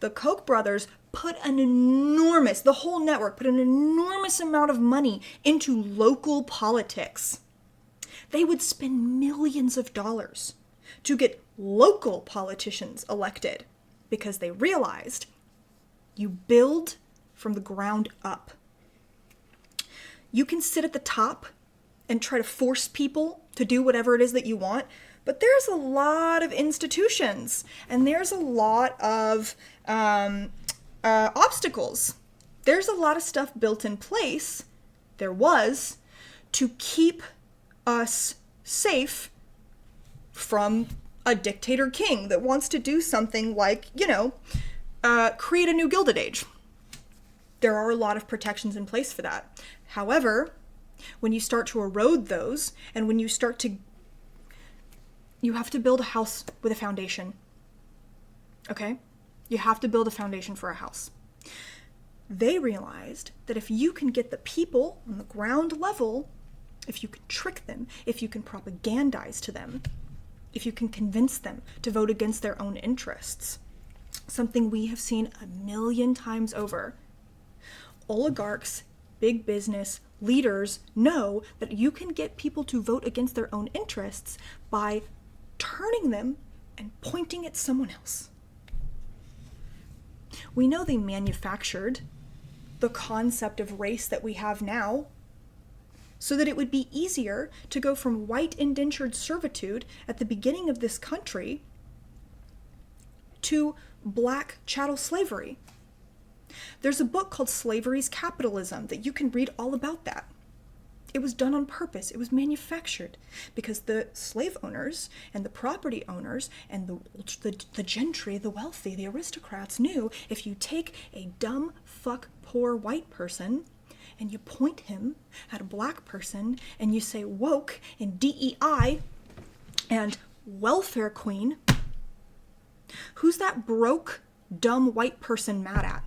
The Koch brothers the whole network put an enormous amount of money into local politics. They would spend millions of dollars to get local politicians elected because they realized you build from the ground up. You can sit at the top and try to force people to do whatever it is that you want, but there's a lot of institutions and there's a lot of obstacles. There's a lot of stuff built in place, there was, to keep us safe from a dictator king that wants to do something like, create a new Gilded Age. There are a lot of protections in place for that. However, when you start to erode those, and when you have to build a house with a foundation. Okay? You have to build a foundation for a house. They realized that if you can get the people on the ground level, if you can trick them, if you can propagandize to them, if you can convince them to vote against their own interests, something we have seen 1,000,000 times over, oligarchs, big business, leaders know that you can get people to vote against their own interests by turning them and pointing at someone else. We know they manufactured the concept of race that we have now so that it would be easier to go from white indentured servitude at the beginning of this country to black chattel slavery. There's a book called Slavery's Capitalism that you can read all about that. It was done on purpose. It was manufactured because the slave owners and the property owners and the gentry, the wealthy, the aristocrats knew if you take a dumb, fuck, poor white person and you point him at a black person and you say woke and DEI and welfare queen, who's that broke, dumb white person mad at?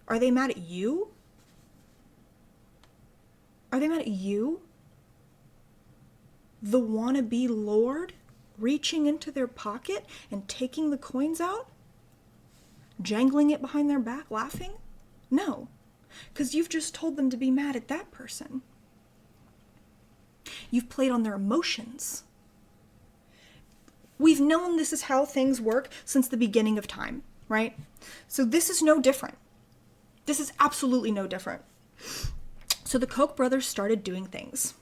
Are they mad at you? Are they mad at you? The wannabe lord reaching into their pocket and taking the coins out? Jangling it behind their back, laughing? No, because you've just told them to be mad at that person. You've played on their emotions. We've known this is how things work since the beginning of time, right? So this is no different. This is absolutely no different. So the Koch brothers started doing things.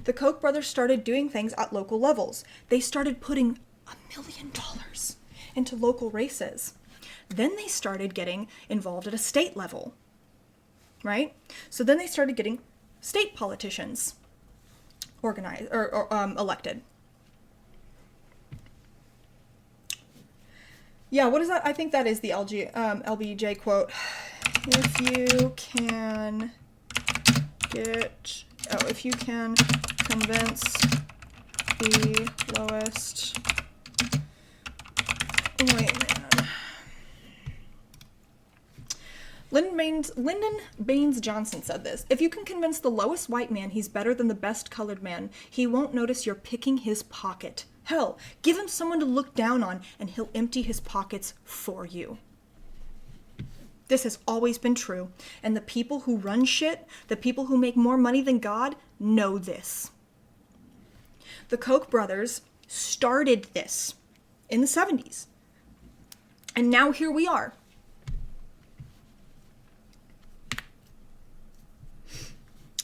The Koch brothers started doing things at local levels. They started putting $1 million into local races. Then they started getting involved at a state level, right? So then they started getting state politicians organized or elected. Yeah, what is that? I think that is the LBJ quote. If you can if you can convince the lowest, Lyndon Baines Johnson said this. If you can convince the lowest white man he's better than the best colored man, he won't notice you're picking his pocket. Hell, give him someone to look down on and he'll empty his pockets for you. This has always been true, and the people who run shit, the people who make more money than God, know this. The Koch brothers started this in the 70s, and now here we are.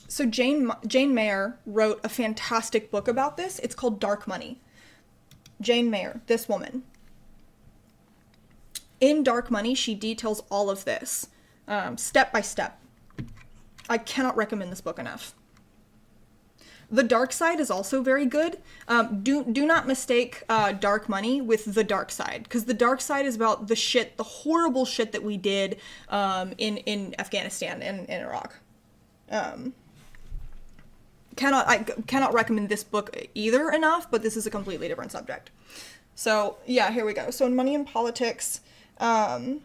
So Jane Mayer wrote a fantastic book about this. It's called Dark Money. Jane Mayer, this woman. In Dark Money, she details all of this, step by step. I cannot recommend this book enough. The Dark Side is also very good. Do not mistake Dark Money with The Dark Side, because The Dark Side is about the horrible shit that we did in Afghanistan and in Iraq. I cannot recommend this book either enough, but this is a completely different subject. So yeah, here we go. So in Money and Politics, oh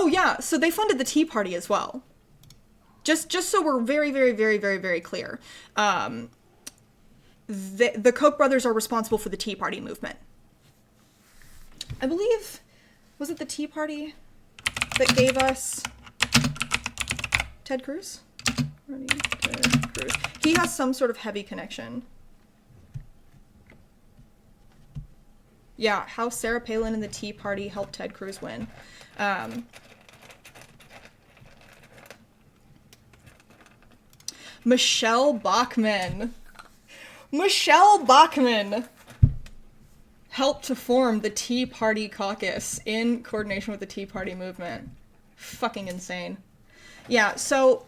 yeah, so they funded the Tea Party as well. Just so we're very, very, very, very, very clear. The Koch brothers are responsible for the Tea Party movement. I believe, was it the Tea Party that gave us Ted Cruz? Ted Cruz. He has some sort of heavy connection. Yeah, how Sarah Palin and the Tea Party helped Ted Cruz win. Michelle Bachmann. Michelle Bachmann helped to form the Tea Party caucus in coordination with the Tea Party movement. Fucking insane. Yeah, so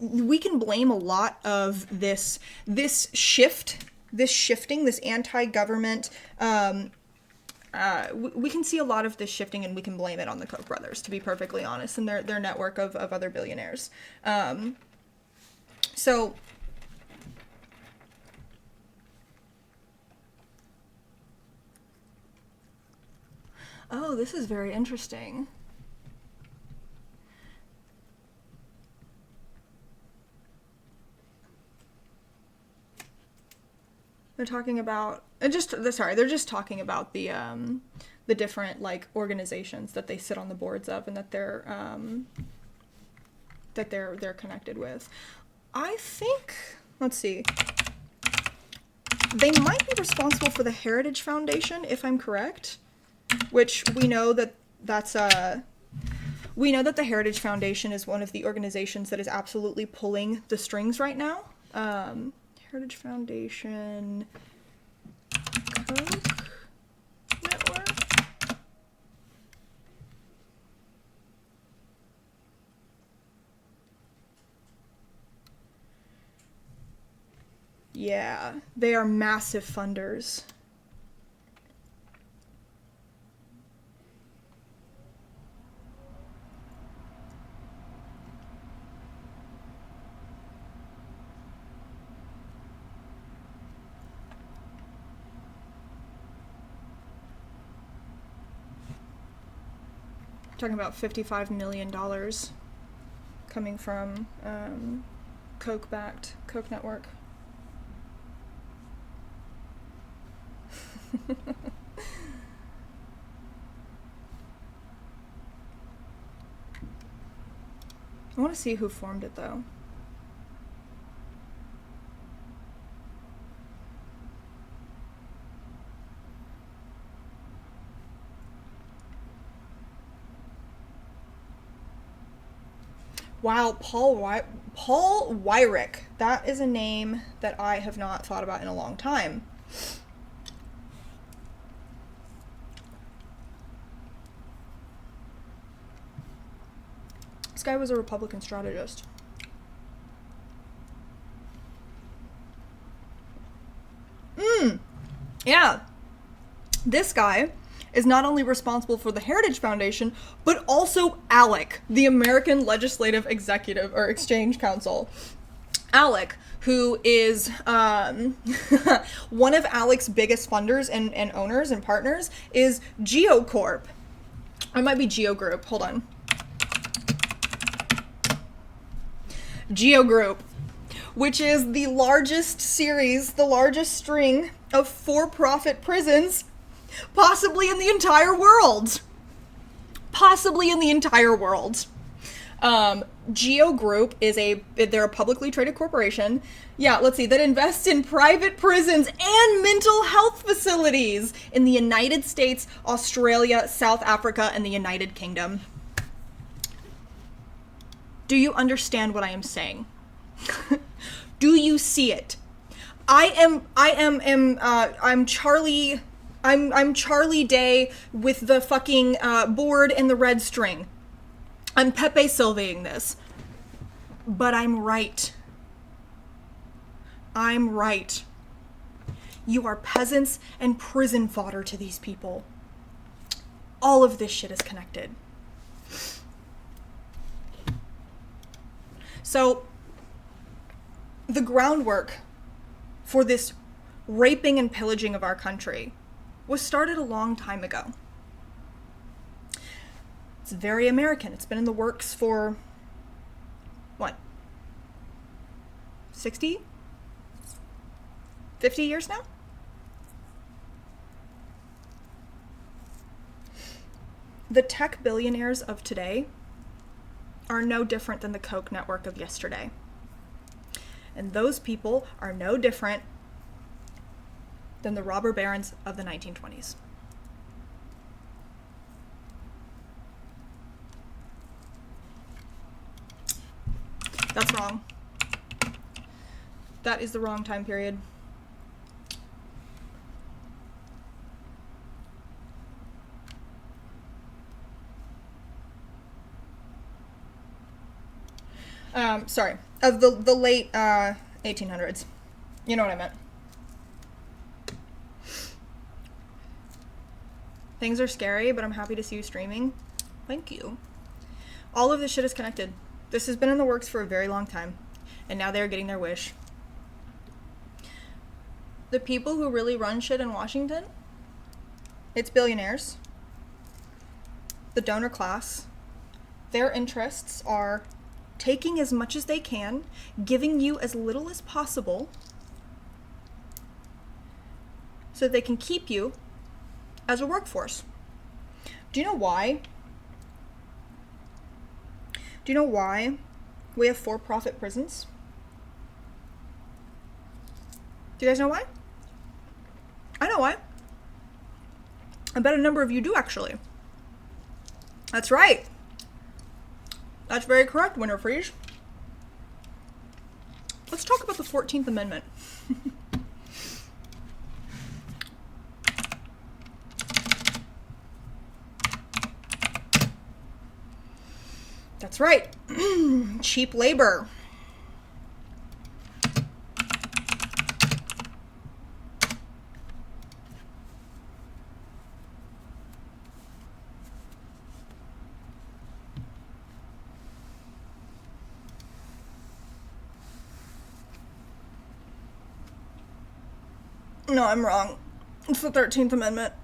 we can blame a lot of this shifting, this anti-government, we can see a lot of this shifting, and we can blame it on the Koch brothers, to be perfectly honest, and their network of other billionaires. So oh, this is very interesting. They're talking about they're just talking about the different like organizations that they sit on the boards of and that they're connected with. I think, let's see, they might be responsible for the Heritage Foundation, if I'm correct, which we know that the Heritage Foundation is one of the organizations that is absolutely pulling the strings right now. Heritage Foundation, Koch Network. Yeah, they are massive funders. Talking about $55 million coming from Koch-backed Koch Network. I want to see who formed it, though. Wow, Paul Weyrich. That is a name that I have not thought about in a long time. This guy was a Republican strategist. Yeah. This guy is not only responsible for the Heritage Foundation, but also ALEC, the American Legislative Executive or Exchange Council. ALEC, who is one of ALEC's biggest funders and owners and partners, is GeoCorp. It might be Geo Group. Hold on. Geo Group, which is the largest string of for-profit prisons possibly in the entire world. Geo Group they're a publicly traded corporation. Yeah, let's see, that invests in private prisons and mental health facilities in the United States, Australia, South Africa, and the United Kingdom. Do you understand what I am saying? Do you see it? I'm Charlie Day with the fucking board and the red string. I'm Pepe Silvaing this. But I'm right. You are peasants and prison fodder to these people. All of this shit is connected. So, the groundwork for this raping and pillaging of our country was started a long time ago. It's very American. It's been in the works for, 60? 50 years now? The tech billionaires of today are no different than the Koch network of yesterday. And those people are no different than the robber barons of the 1920s. That's wrong. That is the wrong time period. Sorry, of the late 1800s. You know what I meant. Things are scary, but I'm happy to see you streaming. Thank you. All of this shit is connected. This has been in the works for a very long time, and now they're getting their wish. The people who really run shit in Washington, it's billionaires, the donor class. Their interests are taking as much as they can, giving you as little as possible, so they can keep you as a workforce. Do you know why? Do you know why we have for-profit prisons? Do you guys know why? I know why. I bet a number of you do, actually. That's right. That's very correct, Winterfreeze. Let's talk about the 14th Amendment. That's right. Cheap labor. No, I'm wrong. It's the 13th Amendment.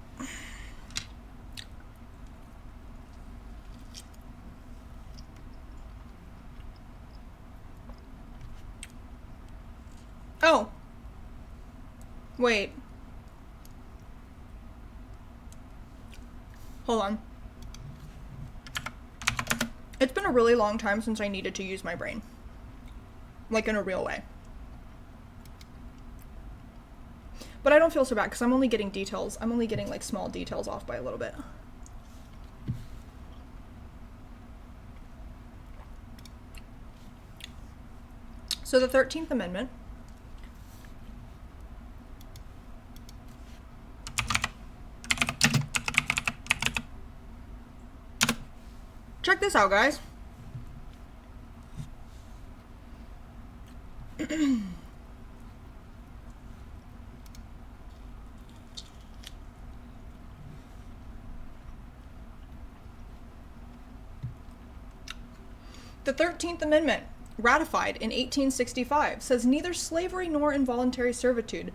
Oh. Wait. Hold on. It's been a really long time since I needed to use my brain. Like, in a real way. But I don't feel so bad, because I'm only getting details. I'm only getting, like, small details off by a little bit. So the 13th Amendment check this out, guys. The 13th Amendment, ratified in 1865, says neither slavery nor involuntary servitude,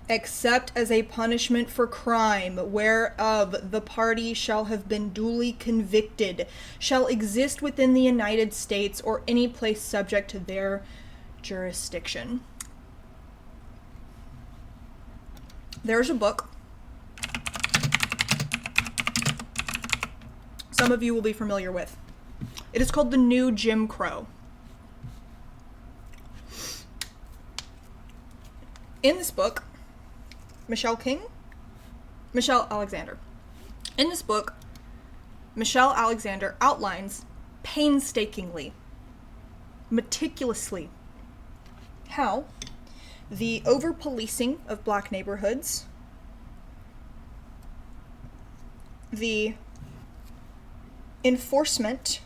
except as a punishment for crime whereof the party shall have been duly convicted, shall exist within the United States or any place subject to their jurisdiction. There's a book. Some of you will be familiar with. It is called The New Jim Crow. In this book, Michelle Alexander. In this book, Michelle Alexander outlines painstakingly, meticulously, how the over-policing of black neighborhoods, the enforcement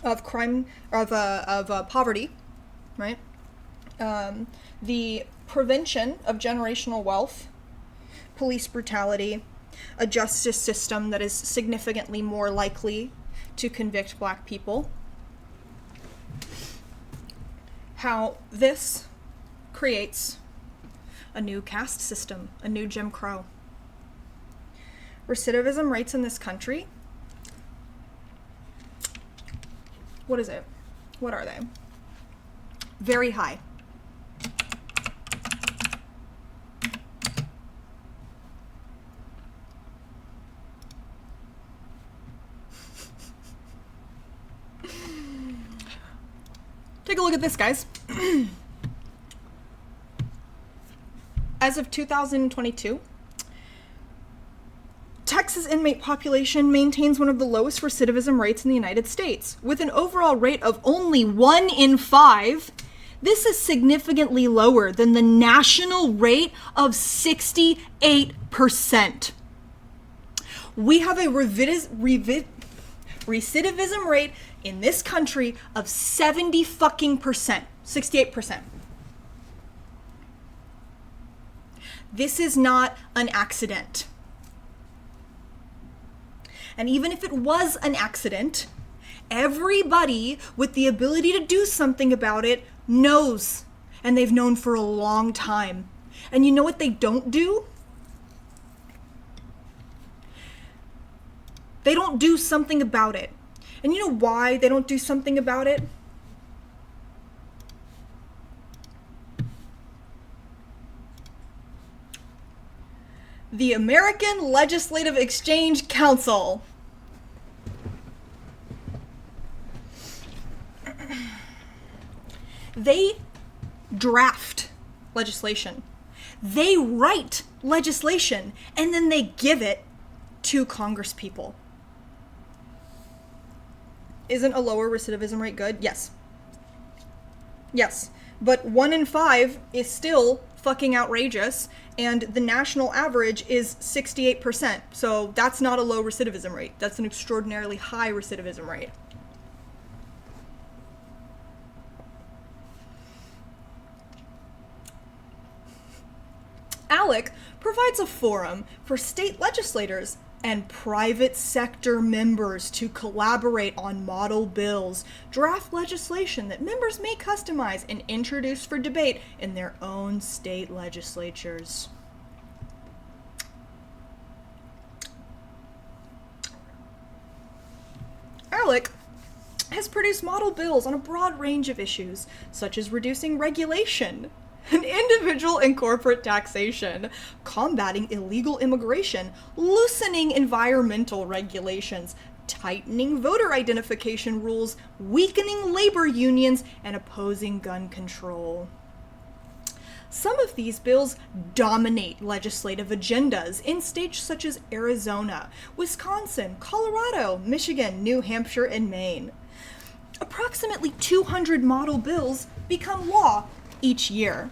of crime, of poverty, right? The prevention of generational wealth, police brutality, a justice system that is significantly more likely to convict black people. How this creates a new caste system, a new Jim Crow. Recidivism rates in this country, what is it? What are they? Very high. Take a look at this, guys. As of 2022, Texas inmate population maintains one of the lowest recidivism rates in the United States. With an overall rate of only 1 in 5, this is significantly lower than the national rate of 68%. We have a recidivism rate in this country of 68%. This is not an accident. And even if it was an accident, everybody with the ability to do something about it knows. And they've known for a long time. And you know what they don't do? They don't do something about it. And you know why they don't do something about it? The American Legislative Exchange Council. They draft legislation. They write legislation, and then they give it to congresspeople. Isn't a lower recidivism rate good? Yes. Yes. But 1 in 5 is still fucking outrageous, and the national average is 68%. So that's not a low recidivism rate. That's an extraordinarily high recidivism rate. ALEC provides a forum for state legislators and private sector members to collaborate on model bills, draft legislation that members may customize and introduce for debate in their own state legislatures. ALEC has produced model bills on a broad range of issues, such as reducing regulation, and individual and corporate taxation, combating illegal immigration, loosening environmental regulations, tightening voter identification rules, weakening labor unions, and opposing gun control. Some of these bills dominate legislative agendas in states such as Arizona, Wisconsin, Colorado, Michigan, New Hampshire, and Maine. Approximately 200 model bills become law each year.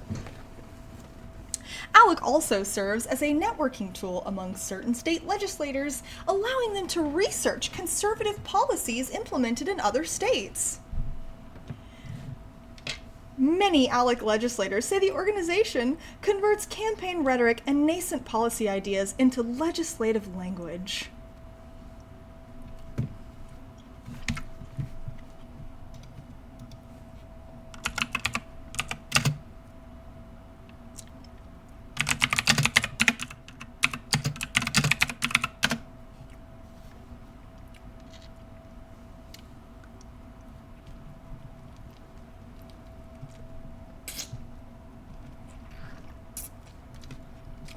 ALEC also serves as a networking tool among certain state legislators, allowing them to research conservative policies implemented in other states. Many ALEC legislators say the organization converts campaign rhetoric and nascent policy ideas into legislative language.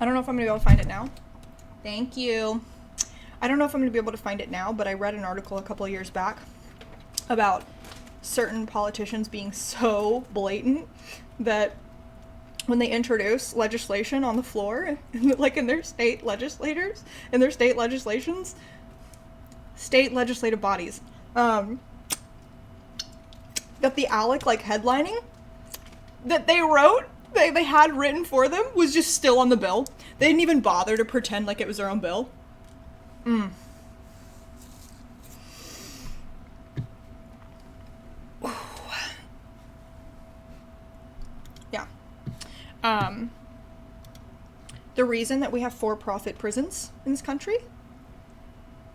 I don't know if I'm going to be able to find it now. Thank you. I don't know if I'm going to be able to find it now, but I read an article a couple of years back about certain politicians being so blatant that when they introduce legislation on the floor, like in their state legislators, in their state legislations, state legislative bodies, that the ALEC, like, headlining that they wrote, they had written for them was just still on the bill. They didn't even bother to pretend like it was their own bill. Yeah. The reason that we have for-profit prisons in this country,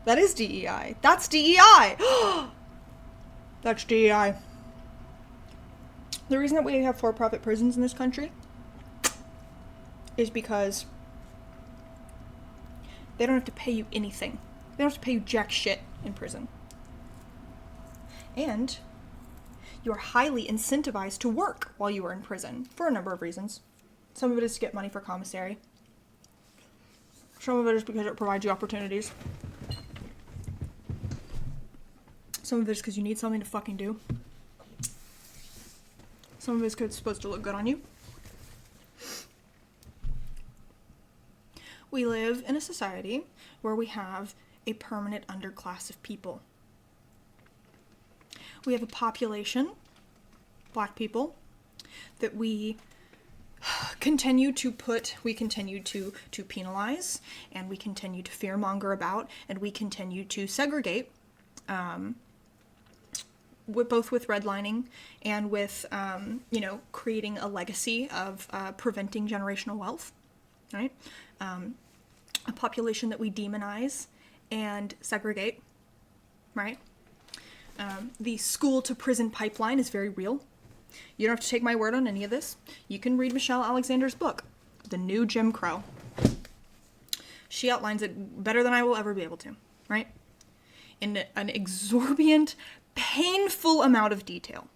that is DEI. That's DEI. That's DEI. The reason that we have for-profit prisons in this country is because they don't have to pay you anything. They don't have to pay you jack shit in prison. And you are highly incentivized to work while you are in prison for a number of reasons. Some of it is to get money for commissary. Some of it is because it provides you opportunities. Some of it is because you need something to fucking do. Some of it is because it's supposed to look good on you. We live in a society where we have a permanent underclass of people. We have a population, black people, that we continue to penalize, and we continue to fearmonger about, and we continue to segregate, both with redlining and with, creating a legacy of preventing generational wealth, right? A population that we demonize and segregate, right? The school to prison pipeline is very real. You don't have to take my word on any of this. You can read Michelle Alexander's book, The New Jim Crow. She outlines it better than I will ever be able to, right? In an exorbitant, painful amount of detail.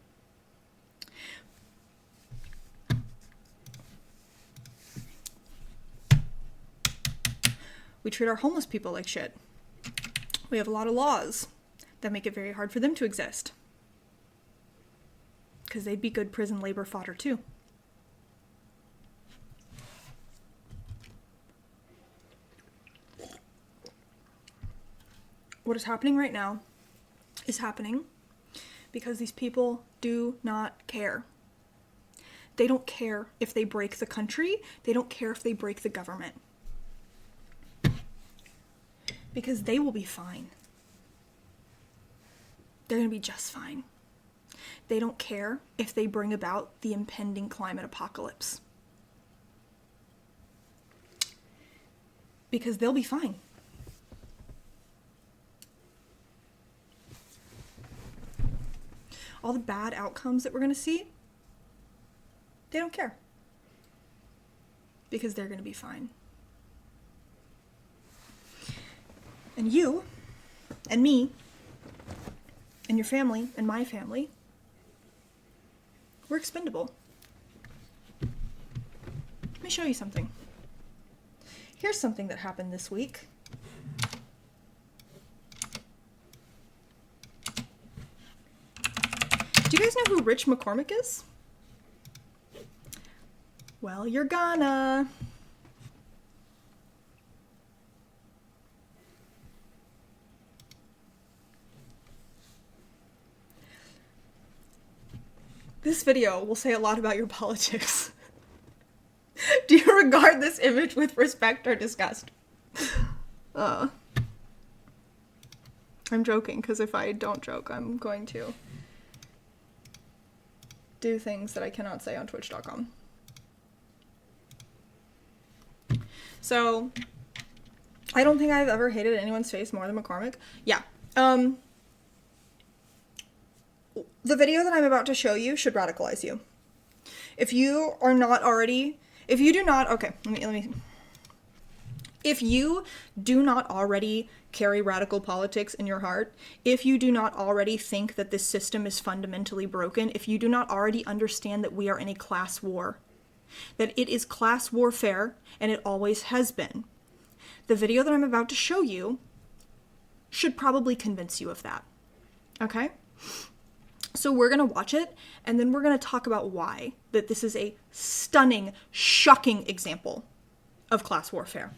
We treat our homeless people like shit. We have a lot of laws that make it very hard for them to exist. Because they'd be good prison labor fodder too. What is happening right now is happening because these people do not care. They don't care if they break the country. They don't care if they break the government. Because they will be fine. They're going to be just fine. They don't care if they bring about the impending climate apocalypse. Because they'll be fine. All the bad outcomes that we're going to see, they don't care. Because they're going to be fine. And you, and me, and your family, and my family, we're expendable. Let me show you something. Here's something that happened this week. Do you guys know who Rich McCormick is? Well, you're gonna. This video will say a lot about your politics. Do you regard this image with respect or disgust? I'm joking, because if I don't joke, I'm going to do things that I cannot say on twitch.com. So, I don't think I've ever hated anyone's face more than McCormick. Yeah. The video that I'm about to show you should radicalize you. If you are not already, if you do not, okay, let me, if you do not already carry radical politics in your heart, if you do not already think that this system is fundamentally broken, if you do not already understand that we are in a class war, that it is class warfare, and it always has been, the video that I'm about to show you should probably convince you of that. Okay? So we're going to watch it, and then we're going to talk about why that this is a stunning, shocking example of class warfare.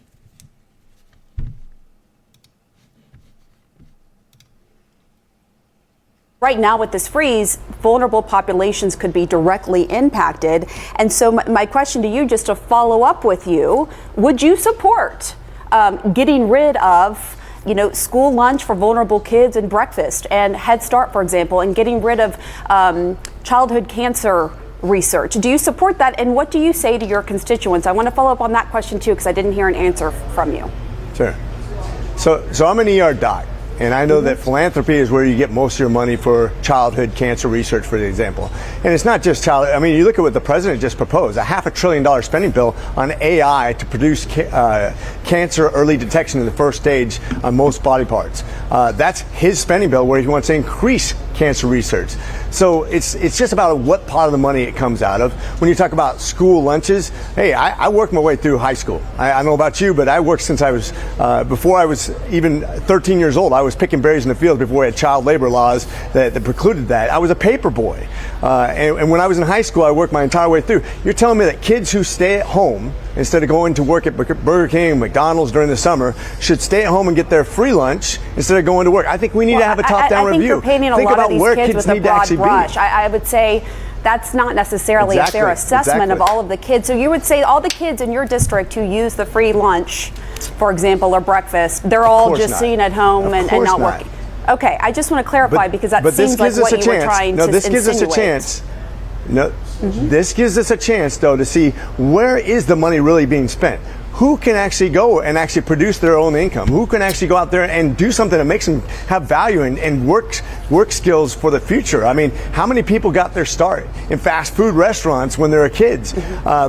Right now with this freeze, vulnerable populations could be directly impacted. And so my question to you, just to follow up with you, would you support getting rid of school lunch for vulnerable kids and breakfast and Head Start, for example, and getting rid of childhood cancer research? Do you support that? And what do you say to your constituents? I want to follow up on that question too, because I didn't hear an answer from you. Sure. So I'm an ER doc. And I know that philanthropy is where you get most of your money for childhood cancer research, for example. And it's not just you look at what the president just proposed, a $500 billion spending bill on AI to produce cancer early detection in the first stage on most body parts. That's his spending bill where he wants to increase cancer research. So it's just about what part of the money it comes out of. When you talk about school lunches, hey, I worked my way through high school. I don't know about you, but I worked since I was, before I was even 13 years old. I was picking berries in the fields before we had child labor laws that precluded that. I was a paper boy. And when I was in high school, I worked my entire way through. You're telling me that kids who stay at home instead of going to work at Burger King and McDonald's during the summer should stay at home and get their free lunch instead of going to work? I think we need to have a top-down review. I think you're painting a lot of these kids with a broad brush. I would say that's not necessarily a fair assessment of all of the kids. So you would say all the kids in your district who use the free lunch, for example, or breakfast, they're all just sitting at home and not working. Okay, I just want to clarify because that seems like what you were trying to insinuate. This gives us a chance. This gives us a chance, though, to see where is the money really being spent. Who can actually go and actually produce their own income? Who can actually go out there and do something that makes them have value and work skills for the future? I mean, how many people got their start in fast food restaurants when they were kids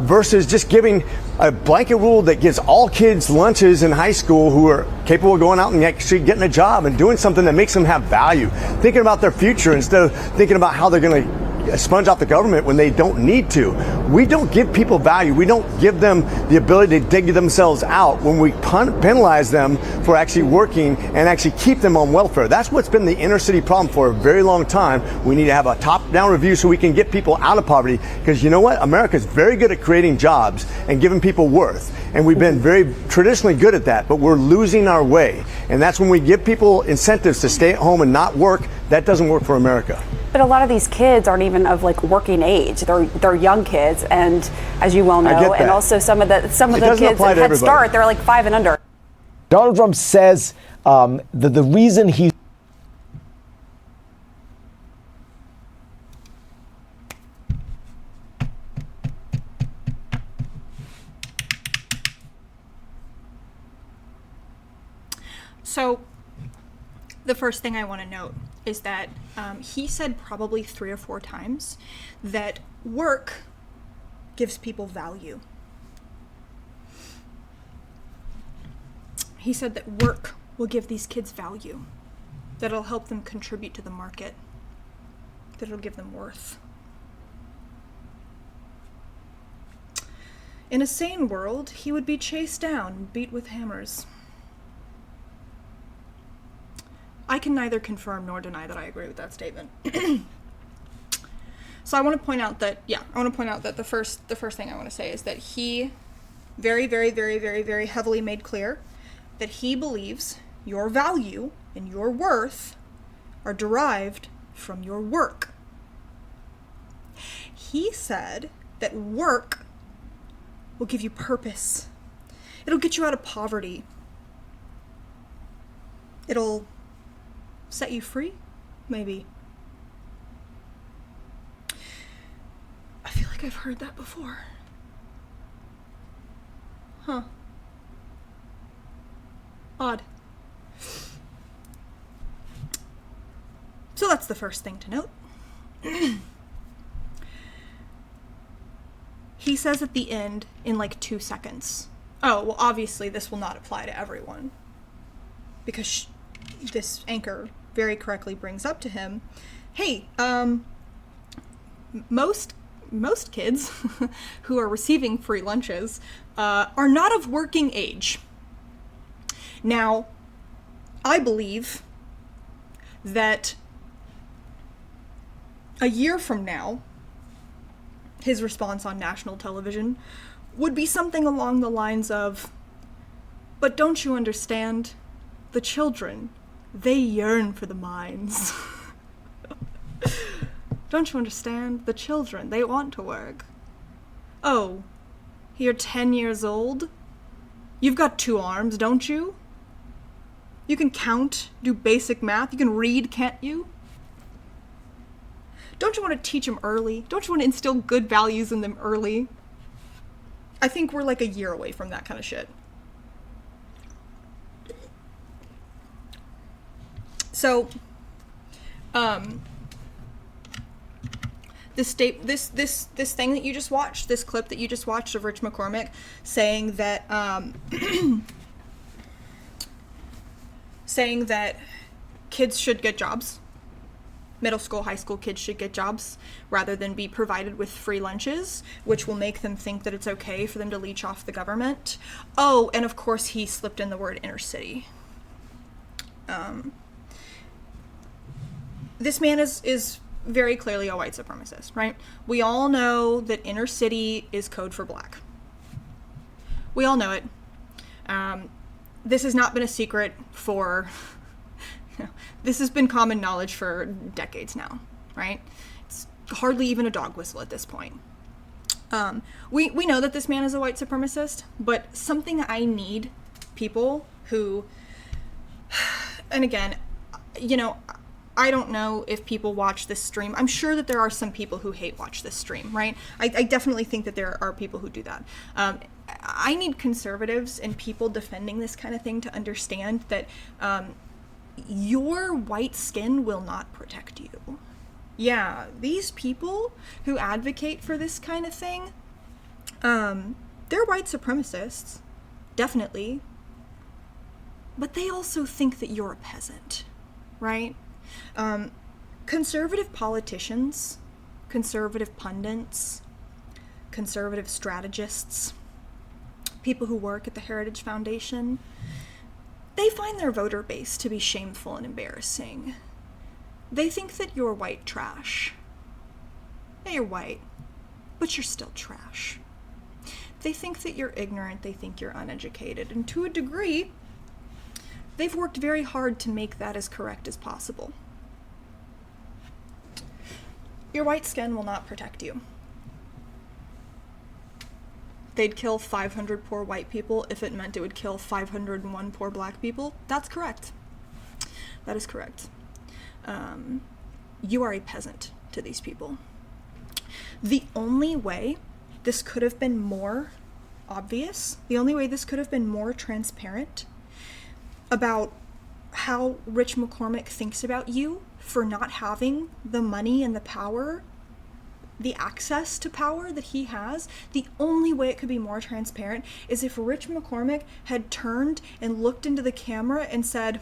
versus just giving a blanket rule that gives all kids lunches in high school who are capable of going out and actually getting a job and doing something that makes them have value, thinking about their future instead of thinking about how they're going to sponge off the government when they don't need to. We don't give people value. We don't give them the ability to dig themselves out when we penalize them for actually working and actually keep them on welfare. That's what's been the inner city problem for a very long time. We need to have a top-down review so we can get people out of poverty, because you know what? America's very good at creating jobs and giving people worth. And we've been very traditionally good at that, but we're losing our way. And that's when we give people incentives to stay at home and not work. That doesn't work for America. But a lot of these kids aren't even of working age. They're young kids, and as you well know, and also some of the kids at Head Start, they're 5 and under. Donald Trump says that the reason he So the first thing I want to note is that he said probably 3 or 4 times that work gives people value. He said that work will give these kids value, that it'll help them contribute to the market, that it'll give them worth. In a sane world, he would be chased down and beat with hammers. I can neither confirm nor deny that I agree with that statement. So I want to point out that, the first thing I want to say is that he very, very, very, very, very heavily made clear that he believes your value and your worth are derived from your work. he said that work will give you purpose. It'll get you out of poverty. It'll set you free, maybe. I feel like I've heard that before. Huh. Odd. So that's the first thing to note. He says at the end, in like 2 seconds, oh, well, obviously this will not apply to everyone. Because this anchor very correctly brings up to him, hey, most kids who are receiving free lunches are not of working age. Now, I believe that a year from now, his response on national television would be something along the lines of, but don't you understand? The children, they yearn for the mines. Don't you understand? The children, they want to work. Oh, you're 10 years old? You've got 2 arms, don't you? You can count, do basic math, you can read, can't you? Don't you want to teach them early? Don't you want to instill good values in them early? I think we're like a year away from that kind of shit. So, this thing that you just watched, this clip that you just watched of Rich McCormick saying that, saying that kids should get jobs. Middle school, high school kids should get jobs rather than be provided with free lunches, which will make them think that it's okay for them to leech off the government. Oh, and of course he slipped in the word inner city. This man is very clearly a white supremacist, right? We all know that inner city is code for black. We all know it. This has not been a secret for... This has been common knowledge for decades now, right? It's hardly even a dog whistle at this point. We know that this man is a white supremacist, but something I need people who... And again, you know... I don't know if people watch this stream. I'm sure that there are some people who hate watch this stream, right? I definitely think that there are people who do that. I need conservatives and people defending this kind of thing to understand that your white skin will not protect you. Yeah, these people who advocate for this kind of thing, they're white supremacists, definitely. But they also think that you're a peasant, right? Conservative politicians, conservative pundits, conservative strategists, people who work at the Heritage Foundation, they find their voter base to be shameful and embarrassing. They think that you're white trash. Yeah, you're white, but you're still trash. They think that you're ignorant, they think you're uneducated, and to a degree, they've worked very hard to make that as correct as possible. Your white skin will not protect you. They'd kill 500 poor white people if it meant it would kill 501 poor black people. That's correct. That is correct. You are a peasant to these people. The only way this could have been more obvious, the only way this could have been more transparent about how Rich McCormick thinks about you for not having the money and the power, the access to power that he has, the only way it could be more transparent is if Rich McCormick had turned and looked into the camera and said,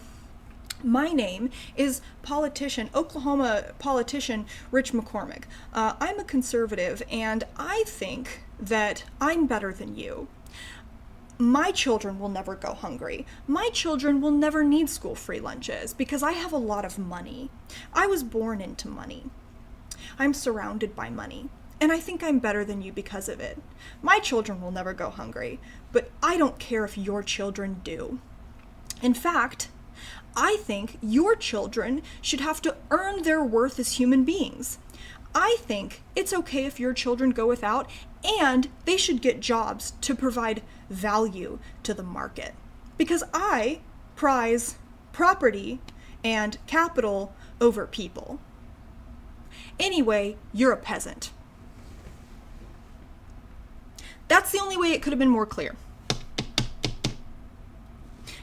my name is Oklahoma politician Rich McCormick. I'm a conservative and I think that I'm better than you. My children will never go hungry. My children will never need school free lunches because I have a lot of money. I was born into money. I'm surrounded by money. And I think I'm better than you because of it. My children will never go hungry, but I don't care if your children do. In fact, I think your children should have to earn their worth as human beings. I think it's okay if your children go without, and they should get jobs to provide value to the market. Because I prize property and capital over people. Anyway, you're a peasant. That's the only way it could have been more clear.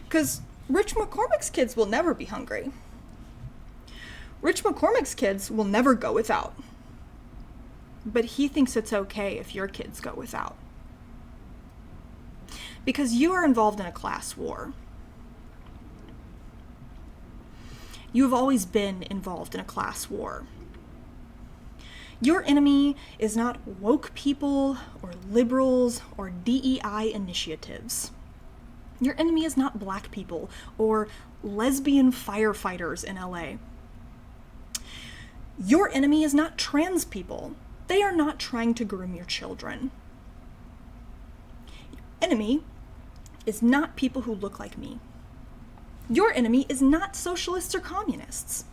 Because Rich McCormick's kids will never be hungry. Rich McCormick's kids will never go without. But he thinks it's okay if your kids go without. Because you are involved in a class war. You have always been involved in a class war. Your enemy is not woke people or liberals or DEI initiatives. Your enemy is not black people or lesbian firefighters in LA. Your enemy is not trans people. They are not trying to groom your children. Your enemy is not people who look like me. Your enemy is not socialists or communists.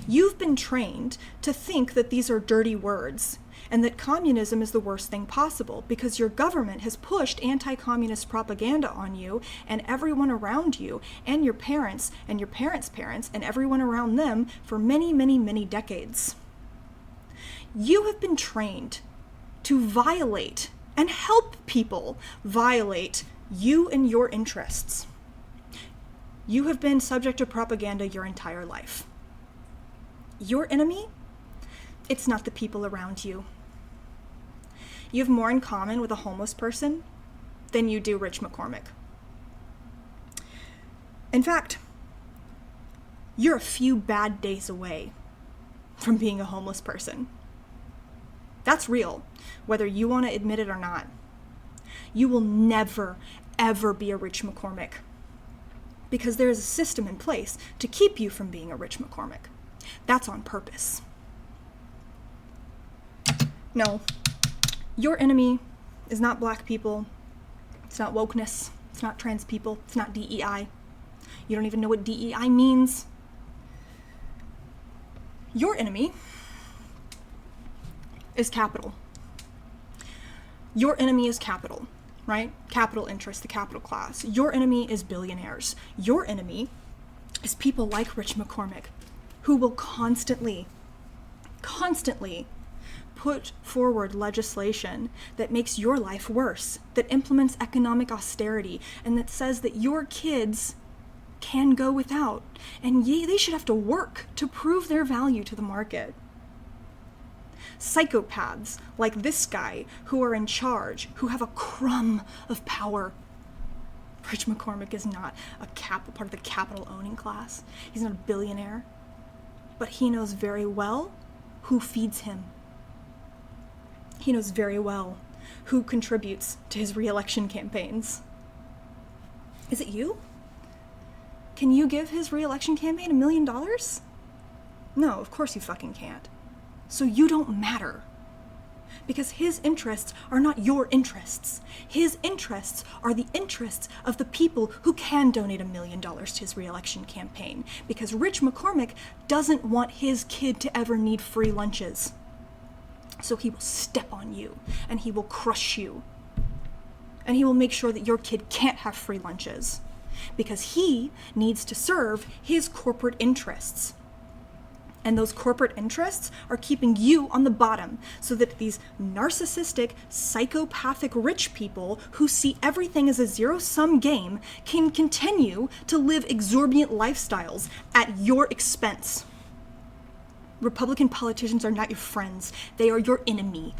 You've been trained to think that these are dirty words and that communism is the worst thing possible because your government has pushed anti-communist propaganda on you and everyone around you and your parents' parents and everyone around them for many, many, many decades. You have been trained to violate and help people violate you and your interests. You have been subject to propaganda your entire life. Your enemy, it's not the people around you. You have more in common with a homeless person than you do Rich McCormick. In fact, you're a few bad days away from being a homeless person. That's real, whether you want to admit it or not. You will never, ever be a Rich McCormick because there is a system in place to keep you from being a Rich McCormick. That's on purpose. No, your enemy is not black people. It's not wokeness. It's not trans people. It's not DEI. You don't even know what DEI means. Your enemy is capital. Your enemy is capital, right? Capital interest, the capital class. Your enemy is billionaires. Your enemy is people like Rich McCormick who will constantly put forward legislation that makes your life worse, that implements economic austerity, and that says that your kids can go without, and they should have to work to prove their value to the market. Psychopaths like this guy who are in charge, who have a crumb of power. Rich McCormick is not part of the capital owning class. He's not a billionaire. But he knows very well who feeds him. He knows very well who contributes to his re-election campaigns. Is it you? Can you give his re-election campaign $1 million? No, of course you fucking can't. So you don't matter. Because his interests are not your interests. His interests are the interests of the people who can donate $1 million to his re-election campaign. Because Rich McCormick doesn't want his kid to ever need free lunches. So he will step on you, and he will crush you. And he will make sure that your kid can't have free lunches. Because he needs to serve his corporate interests. And those corporate interests are keeping you on the bottom so that these narcissistic, psychopathic rich people who see everything as a zero-sum game can continue to live exorbitant lifestyles at your expense. Republican politicians are not your friends. They are your enemy.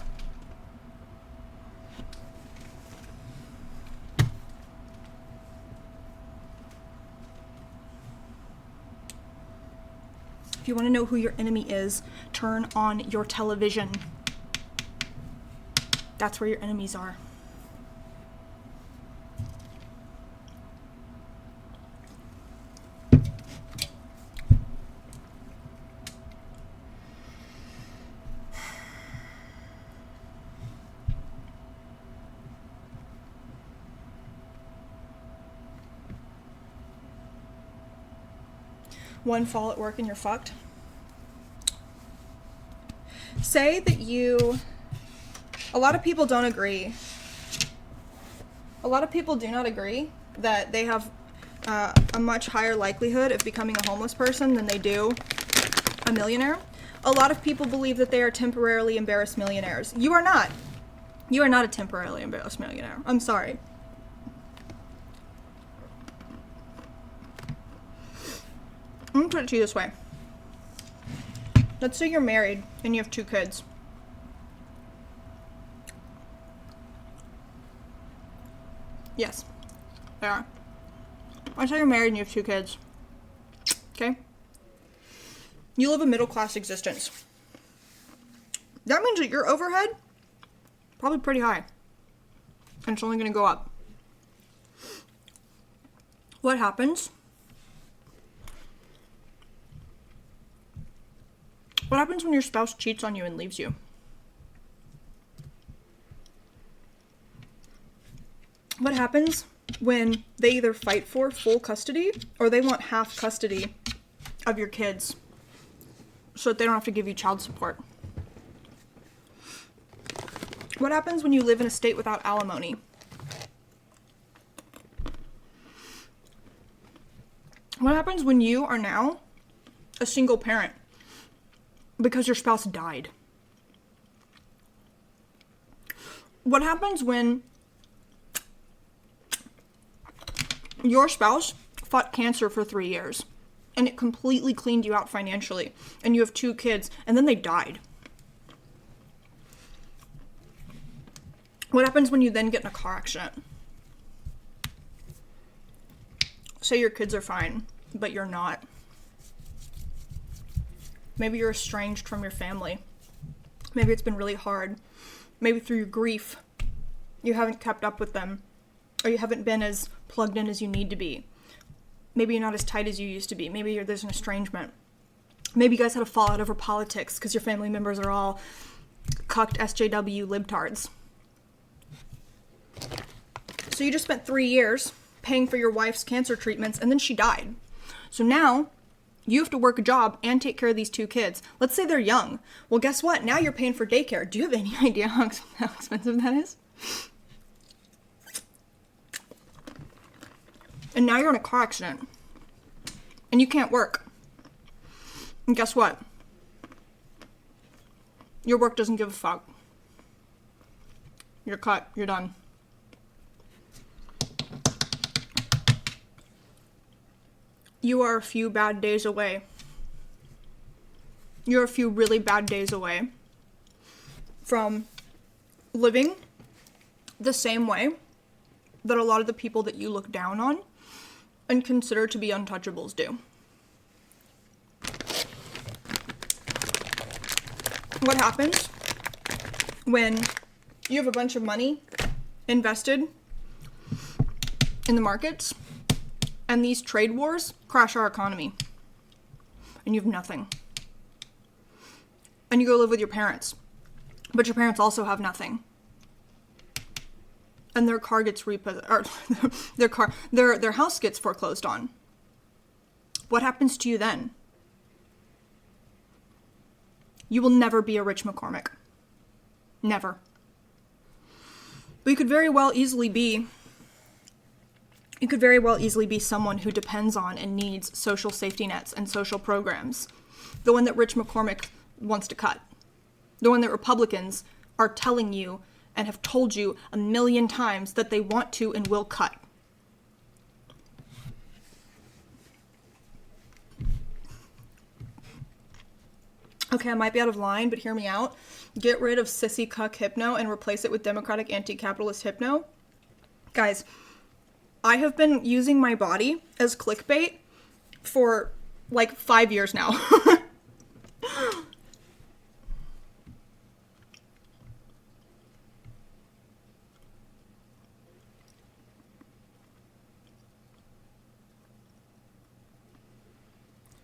If you want to know who your enemy is, turn on your television. That's where your enemies are. One fall at work and you're fucked. Say that a lot of people don't agree. A lot of people do not agree that they have a much higher likelihood of becoming a homeless person than they do a millionaire. A lot of people believe that they are temporarily embarrassed millionaires. You are not. You are not a temporarily embarrassed millionaire. I'm sorry. I'm gonna put it to you this way. Let's say you're married and you have 2 kids. Yes, they are. Let's say you're married and you have 2 kids. Okay? You live a middle-class existence. That means that your overhead, probably pretty high. And it's only going to go up. What happens? What happens when your spouse cheats on you and leaves you? What happens when they either fight for full custody or they want half custody of your kids so that they don't have to give you child support? What happens when you live in a state without alimony? What happens when you are now a single parent because your spouse died? What happens when your spouse fought cancer for 3 years and it completely cleaned you out financially and you have 2 kids and then they died? What happens when you then get in a car accident? Say your kids are fine, but you're not. Maybe you're estranged from your family. Maybe it's been really hard. Maybe through your grief, you haven't kept up with them, or you haven't been as plugged in as you need to be. Maybe you're not as tight as you used to be. Maybe there's an estrangement. Maybe you guys had a fallout over politics because your family members are all cucked SJW libtards. So you just spent 3 years paying for your wife's cancer treatments and then she died. So now you have to work a job and take care of these 2 kids. Let's say they're young. Well, guess what? Now you're paying for daycare. Do you have any idea how expensive that is? And now you're in a car accident. And you can't work. And guess what? Your work doesn't give a fuck. You're cut. You're done. You are a few bad days away. You're a few really bad days away from living the same way that a lot of the people that you look down on and consider to be untouchables do. What happens when you have a bunch of money invested in the markets and these trade wars crash our economy and you have nothing? And you go live with your parents, but your parents also have nothing. And their car gets their house gets foreclosed on. What happens to you then? You will never be a Rich McCormick. Never. But you could very well easily be someone who depends on and needs social safety nets and social programs. The one that Rich McCormick wants to cut. The one that Republicans are telling you and have told you 1,000,000 times that they want to and will cut. Okay, I might be out of line, but hear me out. Get rid of sissy cuck hypno and replace it with democratic anti-capitalist hypno. Guys, I have been using my body as clickbait for like 5 years now.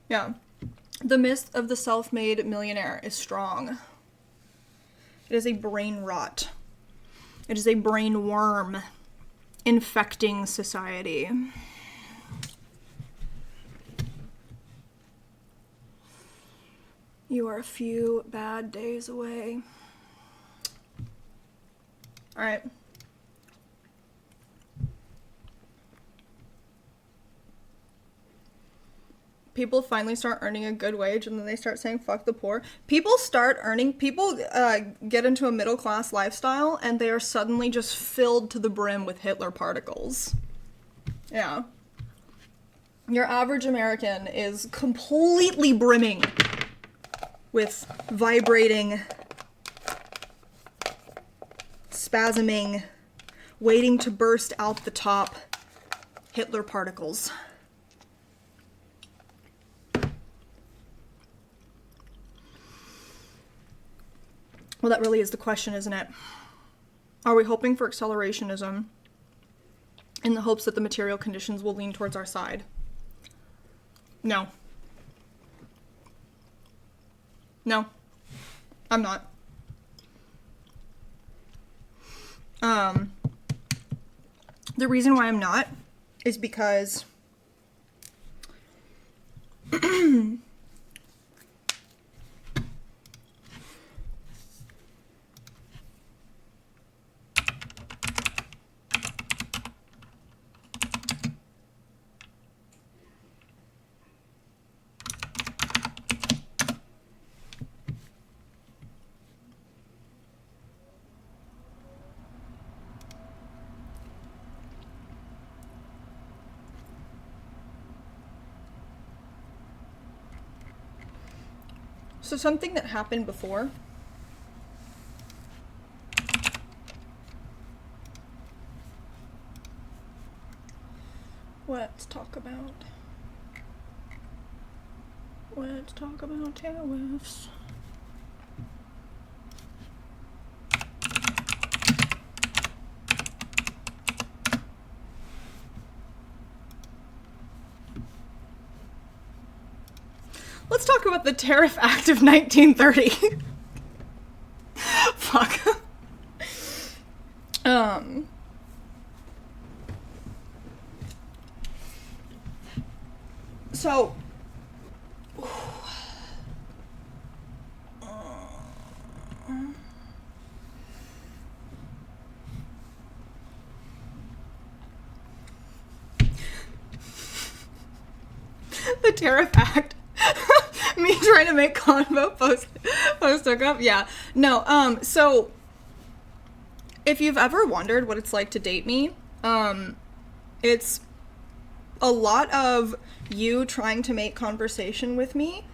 Yeah. The myth of the self-made millionaire is strong. It is a brain rot. It is a brain worm infecting society. You are a few bad days away. All right. People finally start earning a good wage and then they start saying fuck the poor. People get into a middle class lifestyle and they are suddenly just filled to the brim with Hitler particles. Yeah. Your average American is completely brimming with vibrating, spasming, waiting to burst out the top Hitler particles. Well, that really is the question, isn't it? Are we hoping for accelerationism in the hopes that the material conditions will lean towards our side? No. No. I'm not. The reason why I'm not is because so something that happened before let's talk about tariffs. Let's talk about the Tariff Act of 1930. Fuck. So the Tariff Act. Me trying to make convo post hookup. Yeah. No, so if you've ever wondered what it's like to date me, it's a lot of you trying to make conversation with me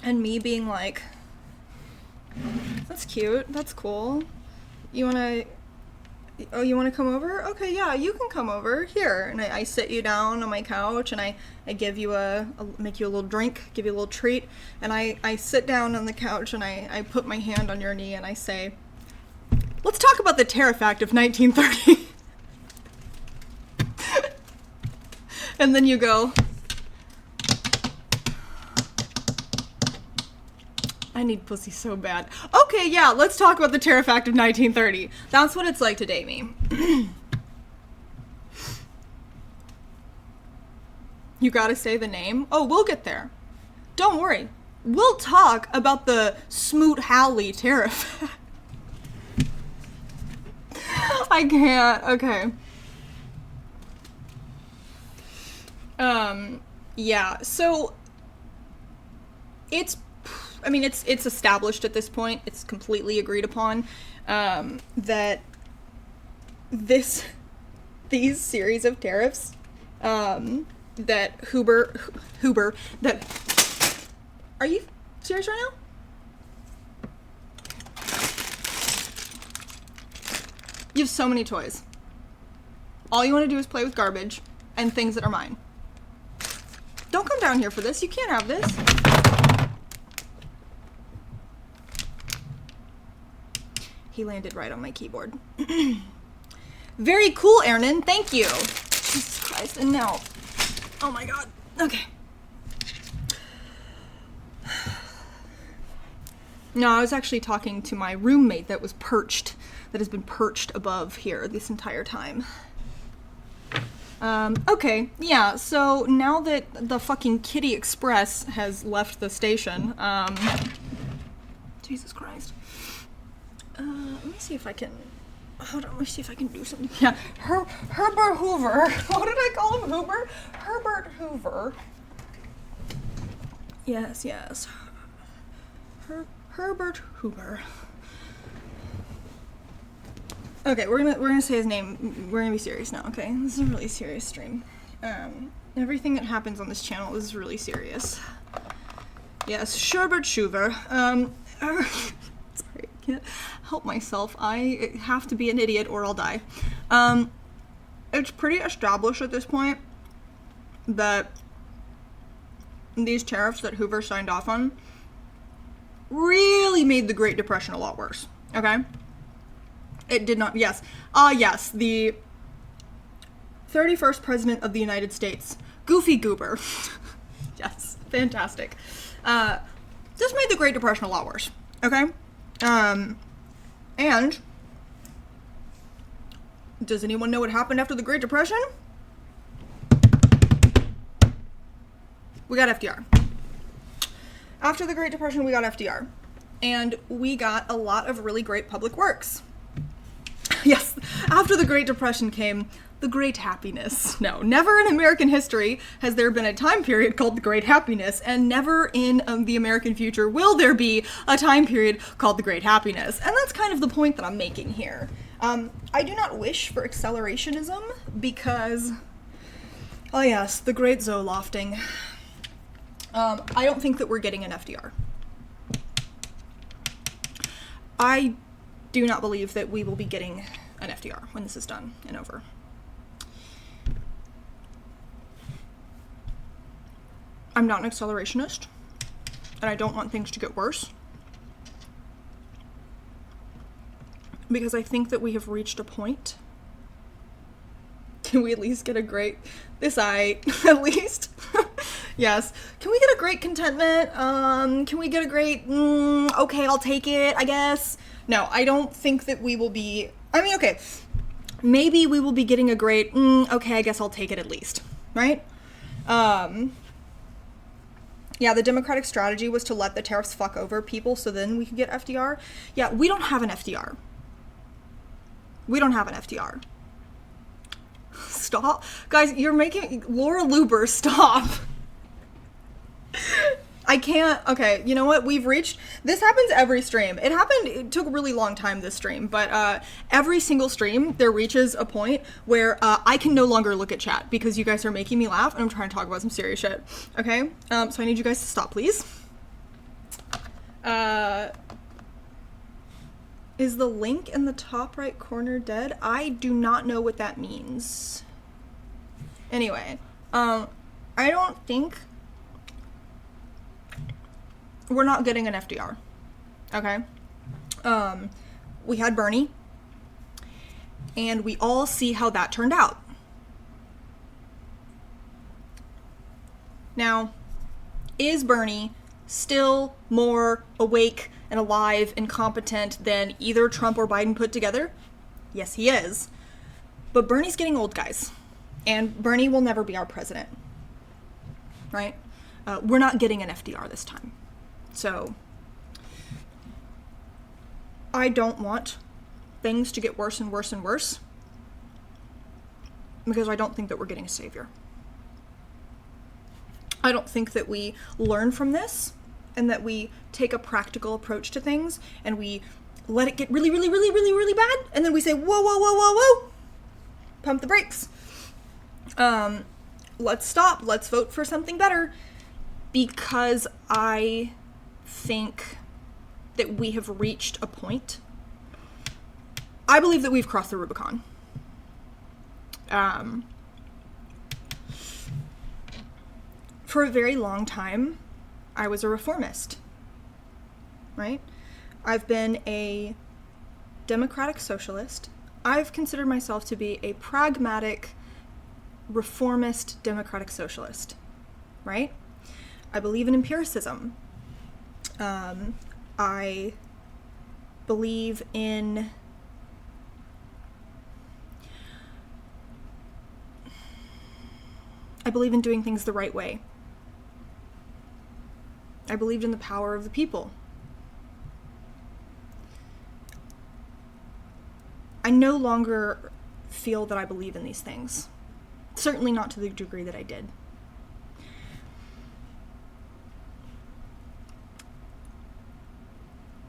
and me being like, that's cute, that's cool. You wanna come over? Okay, yeah, you can come over here. And I sit you down on my couch and I give you make you a little drink, give you a little treat. And I sit down on the couch and I put my hand on your knee and I say, let's talk about the Tariff Act of 1930. And then you go, I need pussy so bad. Okay, yeah, let's talk about the Tariff Act of 1930. That's what it's like to date me. You gotta say the name? Oh, we'll get there. Don't worry. We'll talk about the Smoot-Hawley tariff. I can't. Okay. Yeah, so it's established at this point, it's completely agreed upon, that these series of tariffs, that Huber, that, are you serious right now? You have so many toys. All you want to do is play with garbage and things that are mine. Don't come down here for this. You can't have this. He landed right on my keyboard. Very cool, Ernan. Thank you. Jesus Christ. And now, oh my God. Okay. No, I was actually talking to my roommate that has been perched above here this entire time. Okay, yeah, so now that the fucking Kitty Express has left the station, Jesus Christ. Let me see if I can, hold on, let me see if I can do something. Yeah, Herbert Hoover. What did I call him? Hoover? Herbert Hoover. Yes. Herbert Hoover. Okay, we're gonna say his name. We're gonna be serious now. Okay, this is a really serious stream. Everything that happens on this channel is really serious. Yes, Sherbert Hoover. Sorry, I can't help myself. I have to be an idiot or I'll die. It's pretty established at this point that these tariffs that Hoover signed off on really made the Great Depression a lot worse. Okay. It did not, yes. Yes, the 31st President of the United States, Goofy Goober. Yes, fantastic. This made the Great Depression a lot worse, okay? And does anyone know what happened after the Great Depression? We got FDR. After the Great Depression, we got FDR. And we got a lot of really great public works. Yes, after the Great Depression came the Great Happiness. No, never in American history has there been a time period called the Great Happiness, and never in the American future will there be a time period called the Great Happiness. And that's kind of the point that I'm making here. I do not wish for accelerationism because, oh yes, the Great Zolofting. I don't think that we're getting an FDR. I do not believe that we will be getting an FDR when this is done and over. I'm not an accelerationist, and I don't want things to get worse, because I think that we have reached a point. Can we at least get a great, at least? Yes. Can we get a great contentment? Can we get a great, okay, I'll take it, I guess? No, I don't think that we will be, okay, maybe we will be getting a great, okay, I guess I'll take it at least, right? Yeah, the Democratic strategy was to let the tariffs fuck over people so then we could get FDR. Yeah, we don't have an FDR. We don't have an FDR. Stop. Guys, you're making Laura Luber stop. I can't. Okay, you know what? We've reached. This happens every stream. It took a really long time this stream, but every single stream there reaches a point where I can no longer look at chat because you guys are making me laugh and I'm trying to talk about some serious shit. Okay? So I need you guys to stop, please. Is the link in the top right corner dead? I do not know what that means. Anyway, I don't think we're not getting an FDR. Okay? We had Bernie, and we all see how that turned out. Now, is Bernie still more awake and alive and competent than either Trump or Biden put together? Yes, he is. But Bernie's getting old, guys. And Bernie will never be our president. Right? We're not getting an FDR this time. So, I don't want things to get worse and worse and worse, because I don't think that we're getting a savior. I don't think that we learn from this and that we take a practical approach to things and we let it get really, really, really, really, really bad, and then we say, whoa, whoa, whoa, whoa, whoa, pump the brakes. Let's stop. Let's vote for something better, because I think that we have reached a point. I believe that we've crossed the Rubicon. For a very long time, I was a reformist, right? I've been a democratic socialist. I've considered myself to be a pragmatic, reformist democratic socialist, right? I believe in empiricism. I believe in I believe in doing things the right way. I believed in the power of the people. I no longer feel that I believe in these things. Certainly not to the degree that I did.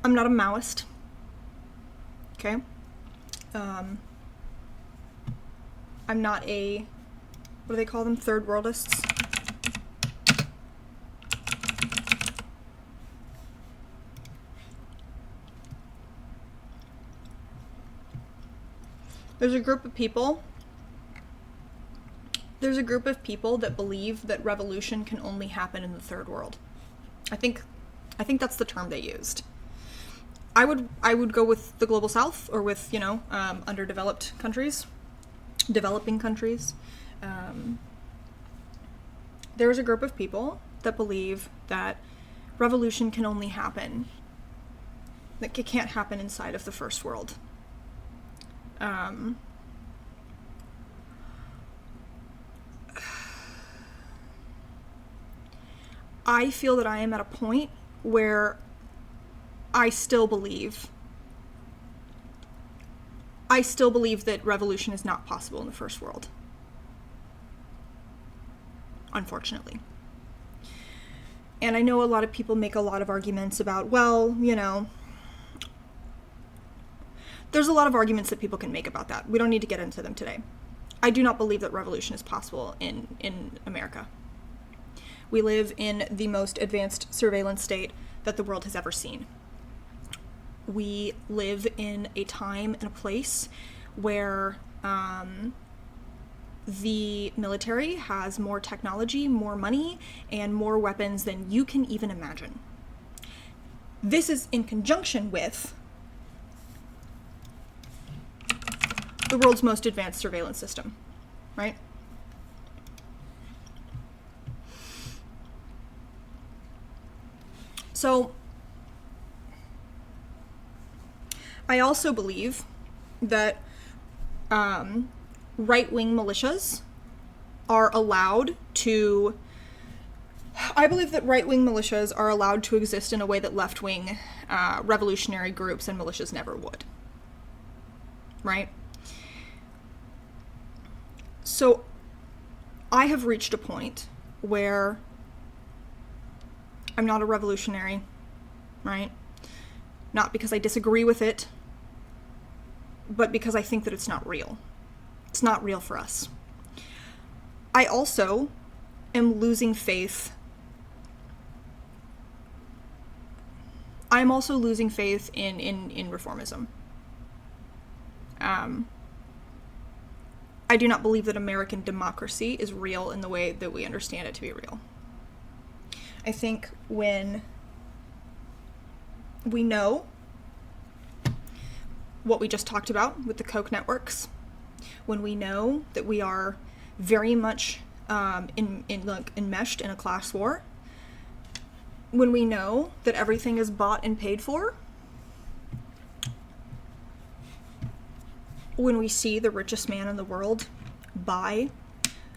I'm not a Maoist. Okay? I'm not a, what do they call them? Third worldists? There's a group of people that believe that revolution can only happen in the third world. I think that's the term they used. I would go with the global south, or with, underdeveloped countries, developing countries. There's a group of people that believe that revolution can only happen, that it can't happen inside of the first world. I feel that I am at a point where I still believe that revolution is not possible in the first world. Unfortunately. And I know a lot of people make a lot of arguments about, there's a lot of arguments that people can make about that. We don't need to get into them today. I do not believe that revolution is possible in America. We live in the most advanced surveillance state that the world has ever seen. We live in a time and a place where the military has more technology, more money, and more weapons than you can even imagine. This is in conjunction with the world's most advanced surveillance system, right? So, I also believe that right-wing militias are allowed to... I believe that right-wing militias are allowed to exist in a way that left-wing revolutionary groups and militias never would. Right? So, I have reached a point where I'm not a revolutionary, right? Not because I disagree with it, but because I think that it's not real. It's not real for us. I also am losing faith. I'm also losing faith in reformism. I do not believe that American democracy is real in the way that we understand it to be real. I think when we know what we just talked about with the Koch networks, when we know that we are very much enmeshed in a class war, when we know that everything is bought and paid for, when we see the richest man in the world buy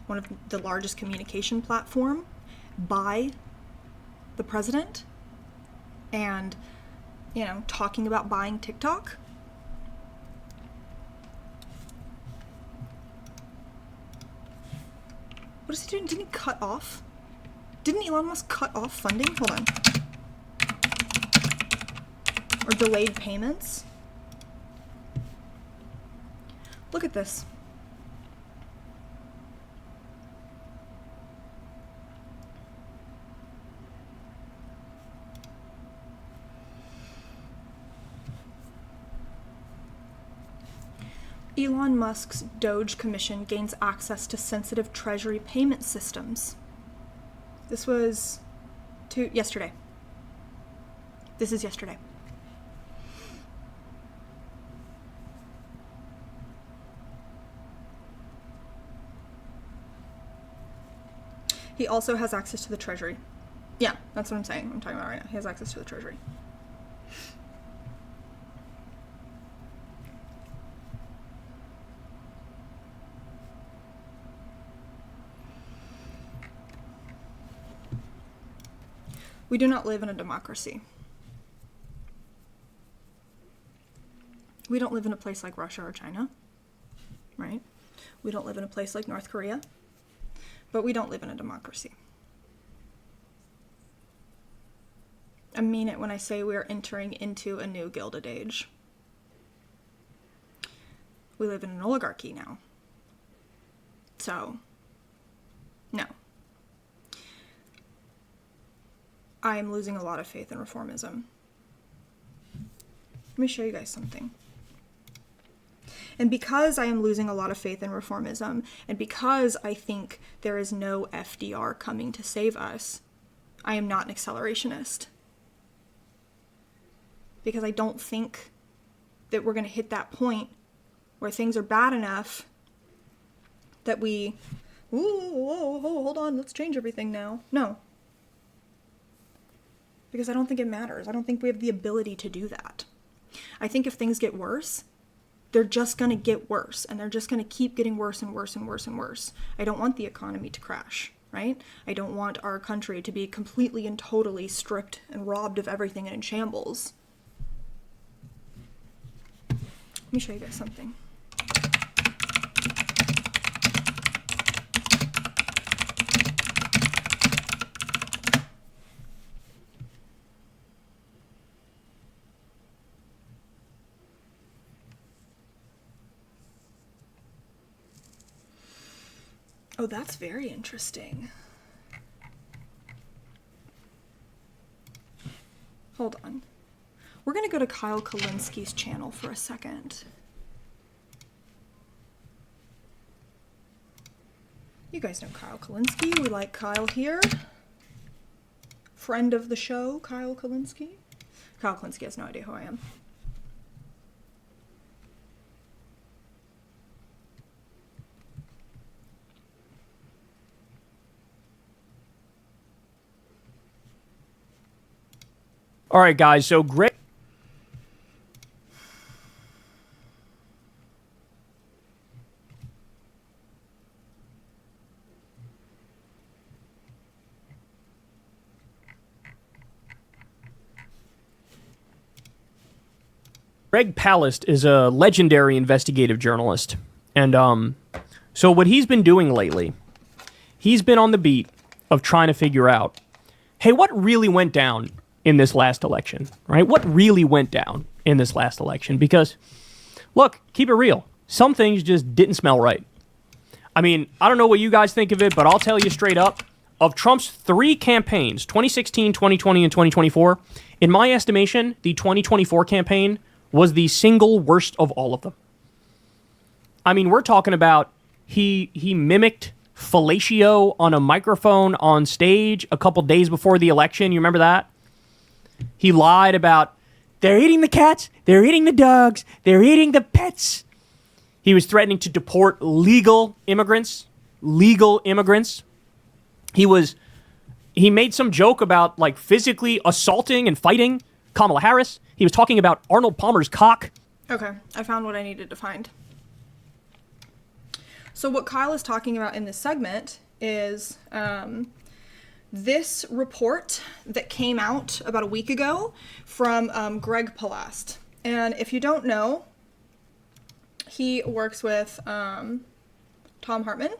one of the largest communication platform, buy the president, and, talking about buying TikTok. What is he doing? Didn't he cut off? Didn't Elon Musk cut off funding? Hold on. Or delayed payments? Look at this. Elon Musk's Doge Commission gains access to sensitive Treasury payment systems. This was yesterday. This is yesterday. He also has access to the Treasury. Yeah, that's what I'm saying. I'm talking about right now. He has access to the Treasury. We do not live in a democracy. We don't live in a place like Russia or China, right? We don't live in a place like North Korea, but we don't live in a democracy. I mean it when I say we are entering into a new Gilded Age. We live in an oligarchy now. So, no. I am losing a lot of faith in reformism. Let me show you guys something. And because I am losing a lot of faith in reformism, and because I think there is no FDR coming to save us, I am not an accelerationist. Because I don't think that we're going to hit that point where things are bad enough that we, hold on, let's change everything now. No. Because I don't think it matters. I don't think we have the ability to do that. I think if things get worse, they're just going to get worse, and they're just going to keep getting worse and worse and worse and worse. I don't want the economy to crash, right? I don't want our country to be completely and totally stripped and robbed of everything and in shambles. Let me show you guys something. Oh, that's very interesting. Hold on. We're going to go to Kyle Kulinski's channel for a second. You guys know Kyle Kulinski. We like Kyle here. Friend of the show, Kyle Kulinski. Kyle Kulinski has no idea who I am. All right, guys, so Greg Palast is a legendary investigative journalist. And so what he's been doing lately, he's been on the beat of trying to figure out, hey, what really went down in this last election, right? What really went down in this last election? Because, look, keep it real. Some things just didn't smell right. I mean, I don't know what you guys think of it, but I'll tell you straight up, of Trump's 3 campaigns, 2016, 2020, and 2024, in my estimation, the 2024 campaign was the single worst of all of them. I mean, we're talking about he mimicked fellatio on a microphone on stage a couple days before the election. You remember that? He lied about, they're eating the cats, they're eating the dogs, they're eating the pets. He was threatening to deport legal immigrants. He made some joke about like physically assaulting and fighting Kamala Harris. He was talking about Arnold Palmer's cock. Okay, I found what I needed to find. So what Kyle is talking about in this segment is this report that came out about a week ago from Greg Palast. And if you don't know, he works with Tom Hartman.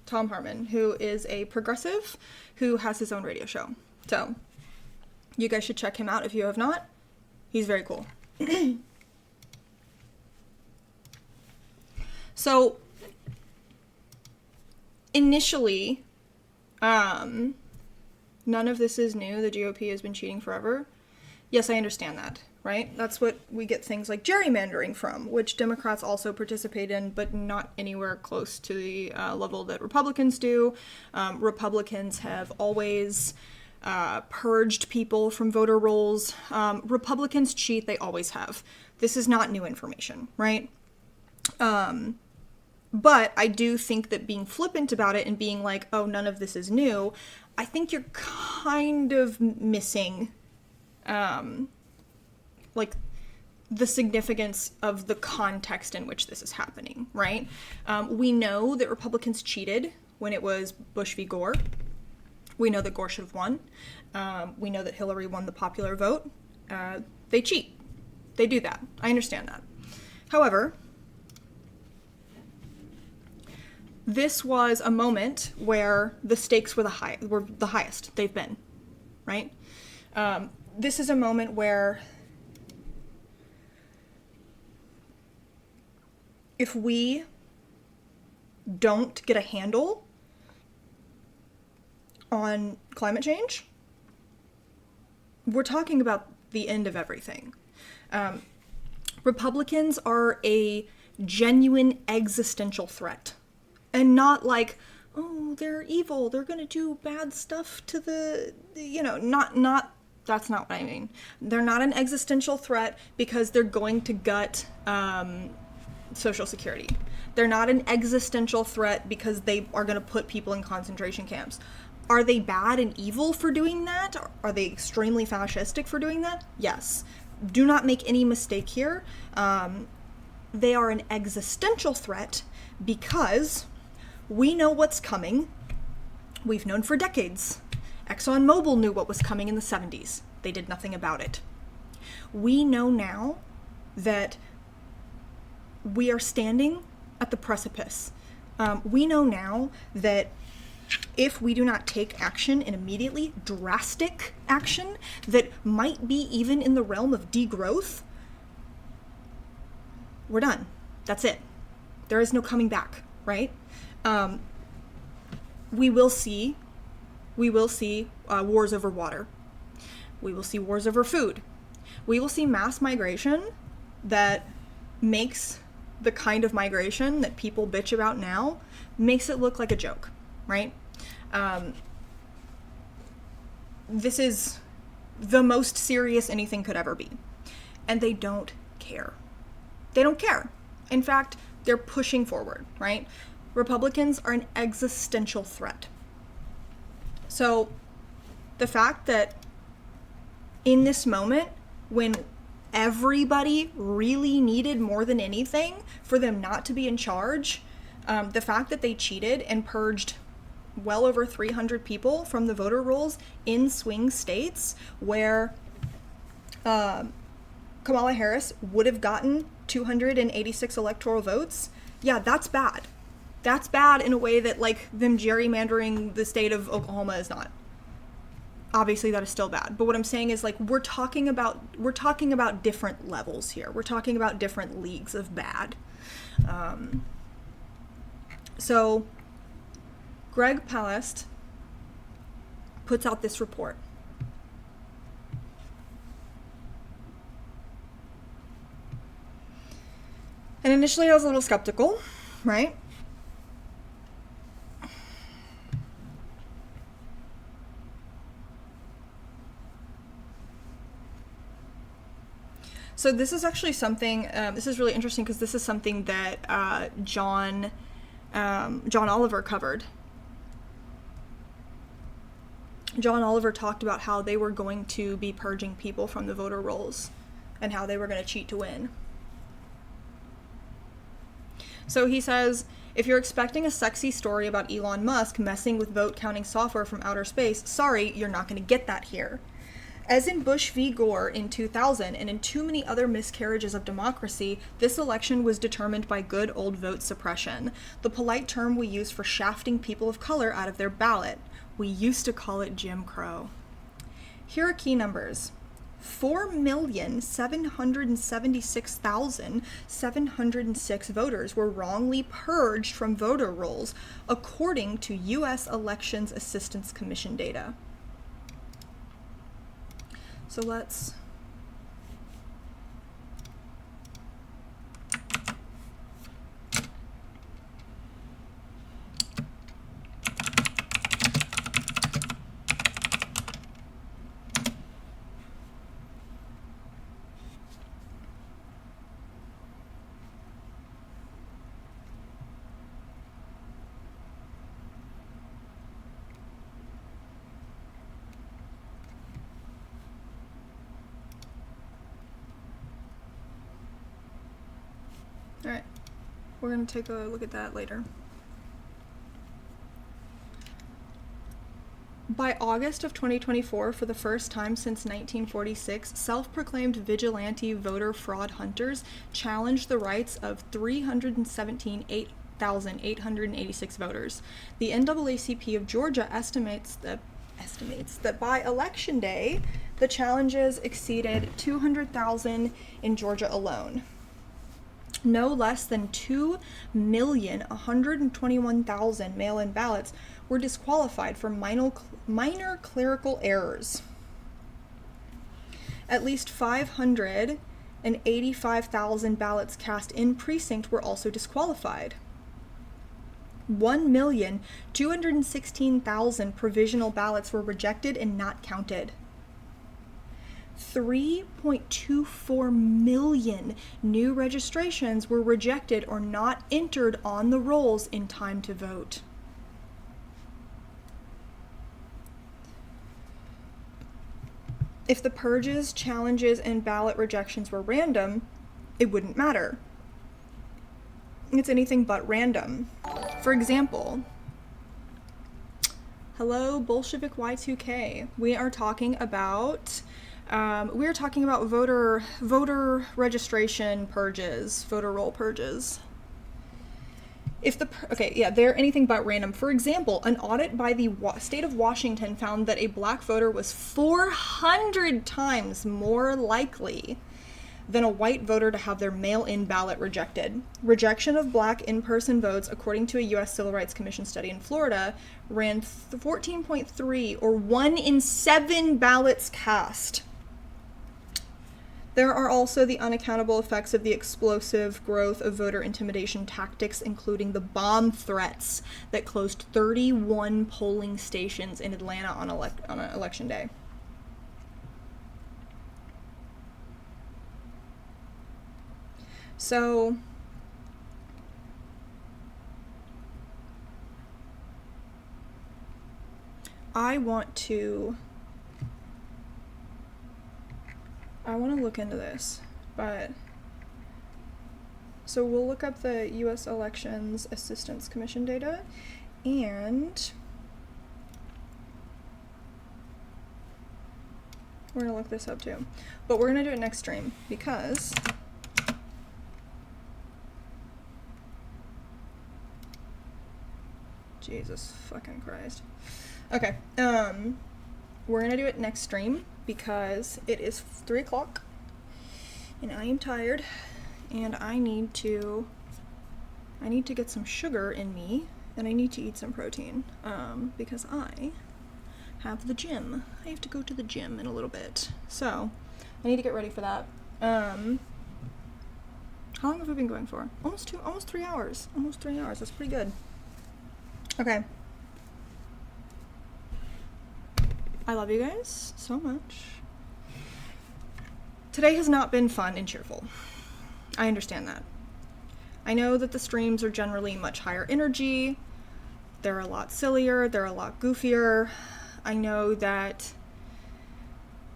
Tom Hartman, who is a progressive who has his own radio show. So you guys should check him out if you have not. He's very cool. So initially, none of this is new. The GOP has been cheating forever. Yes, I understand that, right? That's what we get things like gerrymandering from, which Democrats also participate in, but not anywhere close to the level that Republicans do. Republicans have always purged people from voter rolls. Republicans cheat, they always have. This is not new information, right? But I do think that being flippant about it and being like, oh, none of this is new, I think you're kind of missing, like, the significance of the context in which this is happening, right? We know that Republicans cheated when it was Bush v. Gore. We know that Gore should have won. We know that Hillary won the popular vote. They cheat. They do that. I understand that. However, this was a moment where the stakes were the highest they've been, right? This is a moment where if we don't get a handle on climate change, we're talking about the end of everything. Republicans are a genuine existential threat. And not like, oh, they're evil, they're gonna do bad stuff to the, that's not what I mean. They're not an existential threat because they're going to gut Social Security. They're not an existential threat because they are gonna put people in concentration camps. Are they bad and evil for doing that? Are they extremely fascistic for doing that? Yes. Do not make any mistake here. They are an existential threat because we know what's coming. We've known for decades. ExxonMobil knew what was coming in the 70s. They did nothing about it. We know now that we are standing at the precipice. We know now that if we do not take action, and immediately drastic action that might be even in the realm of degrowth, we're done. That's it. There is no coming back, right? We will see wars over water. We will see wars over food. We will see mass migration that makes the kind of migration that people bitch about now, makes it look like a joke, right? This is the most serious anything could ever be. And they don't care. They don't care. In fact, they're pushing forward, right? Republicans are an existential threat. So the fact that in this moment, when everybody really needed more than anything for them not to be in charge, the fact that they cheated and purged well over 300 people from the voter rolls in swing states where Kamala Harris would have gotten 286 electoral votes, yeah, that's bad. That's bad in a way that, like, them gerrymandering the state of Oklahoma is not. Obviously, that is still bad. But what I'm saying is, like, we're talking about different levels here. We're talking about different leagues of bad. So, Greg Palast puts out this report. And initially, I was a little skeptical, right? So this is actually something, this is really interesting because this is something that John Oliver covered. John Oliver talked about how they were going to be purging people from the voter rolls and how they were going to cheat to win. So he says, if you're expecting a sexy story about Elon Musk messing with vote counting software from outer space, sorry, you're not going to get that here. As in Bush v. Gore in 2000 and in too many other miscarriages of democracy, this election was determined by good old vote suppression, the polite term we use for shafting people of color out of their ballot. We used to call it Jim Crow. Here are key numbers. 4,776,706 voters were wrongly purged from voter rolls, according to U.S. Elections Assistance Commission data. So let's All right, we're gonna take a look at that later. By August of 2024, for the first time since 1946, self-proclaimed vigilante voter fraud hunters challenged the rights of 317,886 voters. The NAACP of Georgia estimates that by election day, the challenges exceeded 200,000 in Georgia alone. No less than 2,121,000 mail-in ballots were disqualified for minor clerical errors. At least 585,000 ballots cast in precinct were also disqualified. 1,216,000 provisional ballots were rejected and not counted. 3.24 million new registrations were rejected or not entered on the rolls in time to vote. If the purges, challenges, and ballot rejections were random, it wouldn't matter. It's anything but random. For example, hello, Bolshevik Y2K. We are talking about voter registration purges, voter roll purges. They're anything but random. For example, an audit by the state of Washington found that a black voter was 400 times more likely than a white voter to have their mail-in ballot rejected. Rejection of black in-person votes, according to a U.S. Civil Rights Commission study in Florida, ran 14.3, or 1 in 7 ballots cast. There are also the unaccountable effects of the explosive growth of voter intimidation tactics, including the bomb threats that closed 31 polling stations in Atlanta on election day. So, I want to look into this, but so we'll look up the U.S. Elections Assistance Commission data, and we're gonna look this up too, but we're gonna do it next stream because Jesus fucking Christ. Okay, we're gonna do it next stream because it is 3 o'clock and I am tired and I need to get some sugar in me and I need to eat some protein because I have the gym. I have to go to the gym in a little bit, so I need to get ready for that. How long have we been going for? Almost 3 hours. Almost 3 hours. That's pretty good. Okay. I love you guys so much. Today has not been fun and cheerful. I understand that. I know that the streams are generally much higher energy. They're a lot sillier. They're a lot goofier. I know that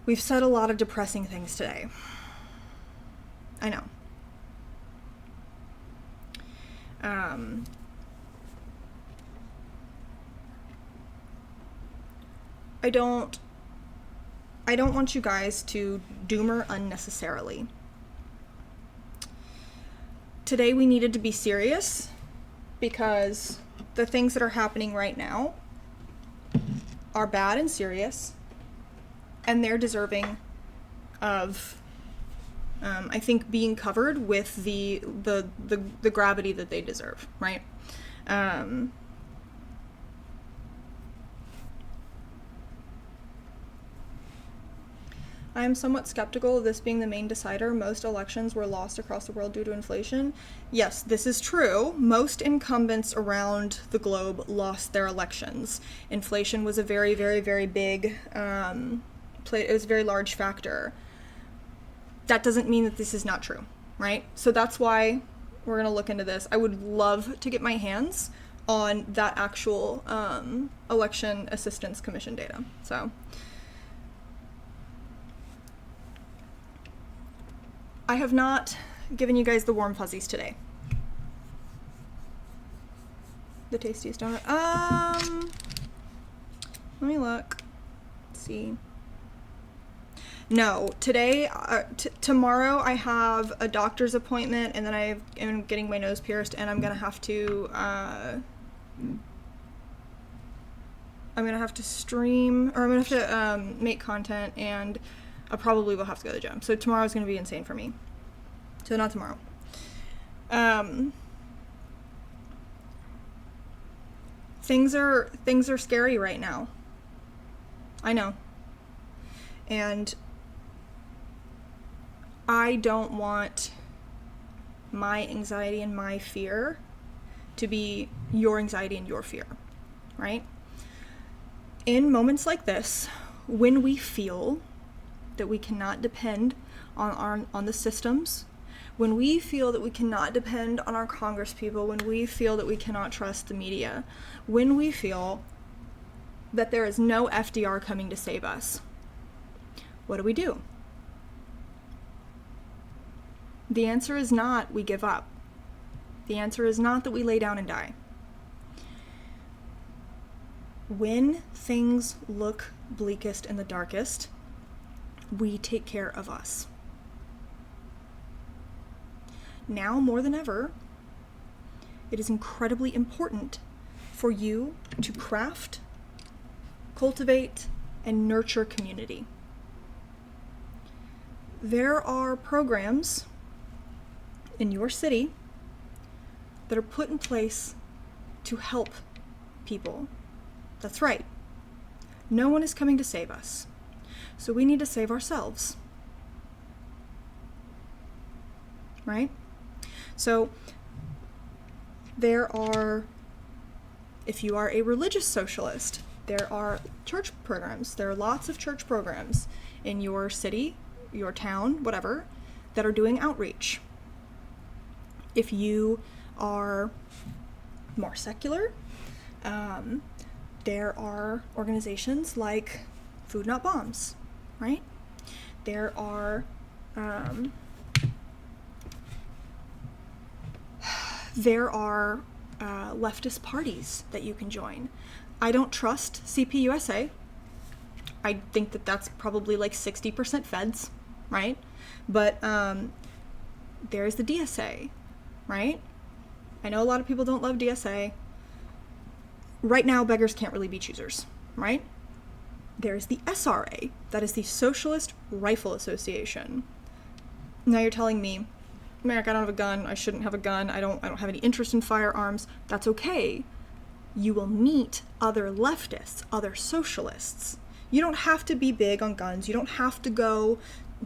we've said a lot of depressing things today. I know. I don't want you guys to doomer unnecessarily. Today we needed to be serious because the things that are happening right now are bad and serious, and they're deserving of, I think, being covered with the gravity that they deserve, right? I am somewhat skeptical of this being the main decider. Most elections were lost across the world due to inflation. Yes, this is true. Most incumbents around the globe lost their elections. Inflation was a very, very, very big, it was a very large factor. That doesn't mean that this is not true, right? So that's why we're going to look into this. I would love to get my hands on that actual election assistance commission data. So I have not given you guys the warm fuzzies today. The tastiest donut. Let me look. Let's see. No, today, tomorrow I have a doctor's appointment, and then I'm getting my nose pierced, and I'm gonna have to stream, or I'm gonna have to make content, and I probably will have to go to the gym. So tomorrow's gonna be insane for me. So not tomorrow. Things are scary right now. I know. And I don't want my anxiety and my fear to be your anxiety and your fear, right? In moments like this, when we feel that we cannot depend on the systems, when we feel that we cannot depend on our congresspeople, when we feel that we cannot trust the media, when we feel that there is no FDR coming to save us, what do? The answer is not we give up. The answer is not that we lay down and die. When things look bleakest and the darkest, we take care of us. Now more than ever, it is incredibly important for you to craft, cultivate, and nurture community. There are programs in your city that are put in place to help people. That's right. No one is coming to save us. So we need to save ourselves. Right? So there are, if you are a religious socialist, there are church programs. There are lots of church programs in your city, your town, whatever, that are doing outreach. If you are more secular, there are organizations like Food Not Bombs, right? There are leftist parties that you can join. I don't trust CPUSA. I think that that's probably like 60% feds, right? But there's the DSA, right? I know a lot of people don't love DSA. Right now, beggars can't really be choosers, right? There's the SRA, that is the Socialist Rifle Association. Now you're telling me, Merrick, I don't have a gun, I shouldn't have a gun, I don't have any interest in firearms. That's okay. You will meet other leftists, other socialists. You don't have to be big on guns. You don't have to go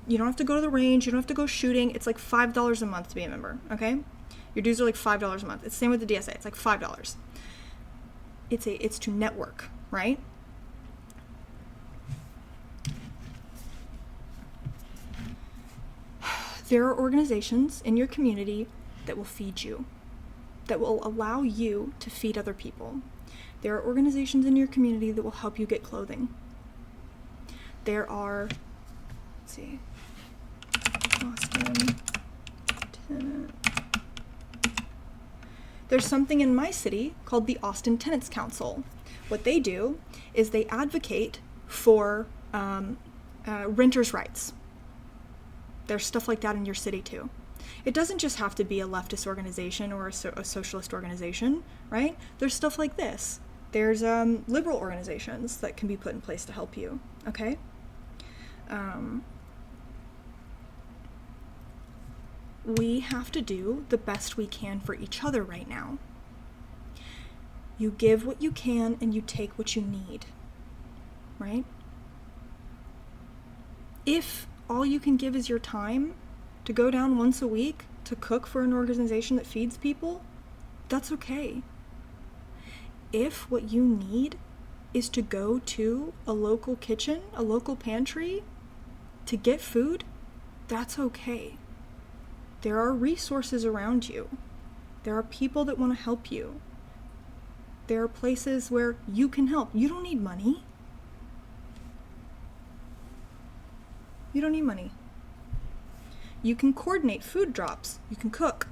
to the range. You don't have to go shooting. It's like $5 a month to be a member, okay? Your dues are like $5 a month. It's the same with the DSA. It's like $5. It's to network, right? There are organizations in your community that will feed you, that will allow you to feed other people. There are organizations in your community that will help you get clothing. There are, let's see, Austin Tenant. There's something in my city called the Austin Tenants Council. What they do is they advocate for renters' rights. There's stuff like that in your city too. It doesn't just have to be a leftist organization or a socialist organization, right? There's stuff like this. There's liberal organizations that can be put in place to help you, okay? We have to do the best we can for each other right now. You give what you can and you take what you need, right? If all you can give is your time to go down once a week to cook for an organization that feeds people, that's okay. If what you need is to go to a local kitchen, a local pantry, to get food, that's okay. There are resources around you. There are people that want to help you. There are places where you can help. You don't need money. You don't need money. You can coordinate food drops. You can cook.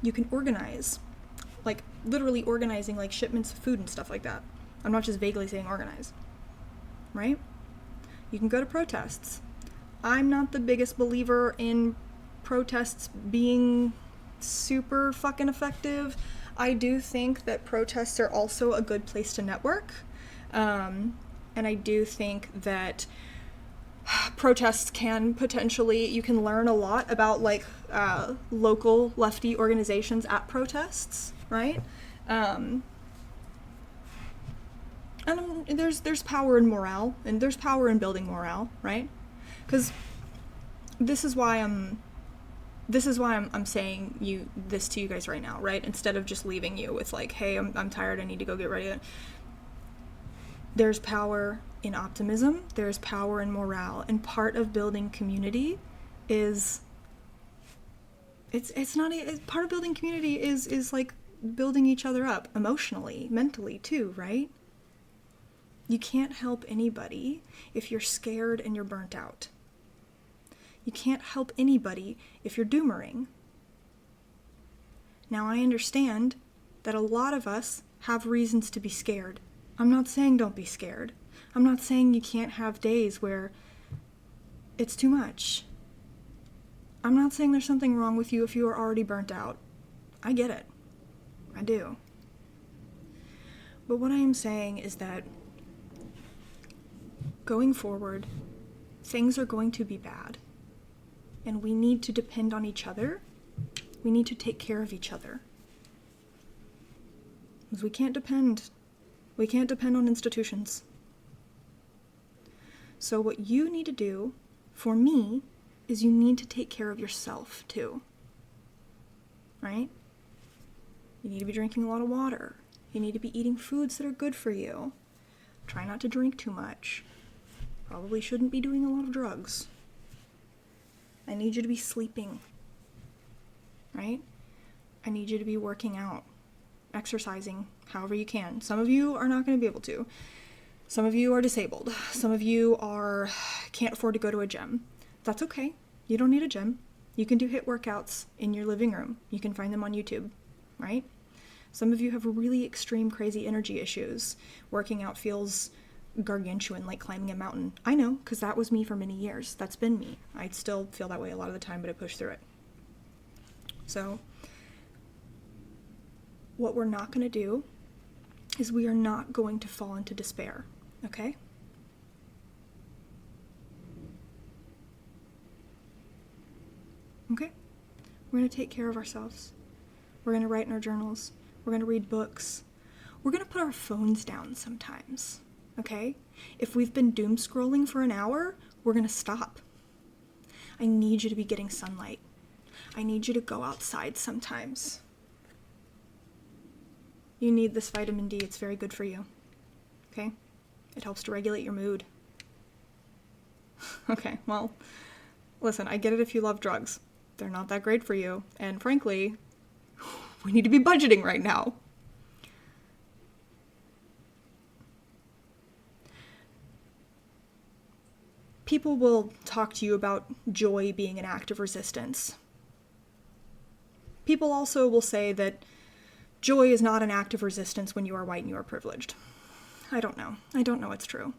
You can organize. Like literally organizing like shipments of food and stuff like that. I'm not just vaguely saying organize, right? You can go to protests. I'm not the biggest believer in protests being super fucking effective. I do think that protests are also a good place to network. And I do think that protests can potentially, you can learn a lot about like local lefty organizations at protests, right? And there's power in morale, and there's power in building morale, right? Because this is why I'm saying this to you guys right now, right? Instead of just leaving you with like, hey, I'm tired, I need to go get ready. There's power in optimism, there's power in morale, and part of building community is part of building community is like building each other up emotionally, mentally too, right? You can't help anybody if you're scared and you're burnt out. You can't help anybody if you're doomering. Now, I understand that a lot of us have reasons to be scared. I'm not saying don't be scared. I'm not saying you can't have days where it's too much. I'm not saying there's something wrong with you if you are already burnt out. I get it. I do. But what I am saying is that going forward, things are going to be bad. And we need to depend on each other. We need to take care of each other. Because we can't depend on institutions. So what you need to do, for me, is you need to take care of yourself too. Right? You need to be drinking a lot of water. You need to be eating foods that are good for you. Try not to drink too much. Probably shouldn't be doing a lot of drugs. I need you to be sleeping. Right? I need you to be working out, exercising, however you can. Some of you are not going to be able to. Some of you are disabled. Some of you can't afford to go to a gym. That's okay. You don't need a gym. You can do HIIT workouts in your living room. You can find them on YouTube, right? Some of you have really extreme, crazy energy issues. Working out feels gargantuan, like climbing a mountain. I know, because that was me for many years. That's been me. I still feel that way a lot of the time, but I push through it. So, what we're not going to do is we are not going to fall into despair, okay? Okay? We're going to take care of ourselves. We're going to write in our journals. We're going to read books. We're going to put our phones down sometimes, okay? If we've been doom scrolling for an hour, we're going to stop. I need you to be getting sunlight. I need you to go outside sometimes. You need this vitamin D. It's very good for you, okay? It helps to regulate your mood. Okay, well, listen, I get it if you love drugs. They're not that great for you. And frankly, we need to be budgeting right now. People will talk to you about joy being an act of resistance. People also will say that joy is not an act of resistance when you are white and you are privileged. I don't know. I don't know it's true.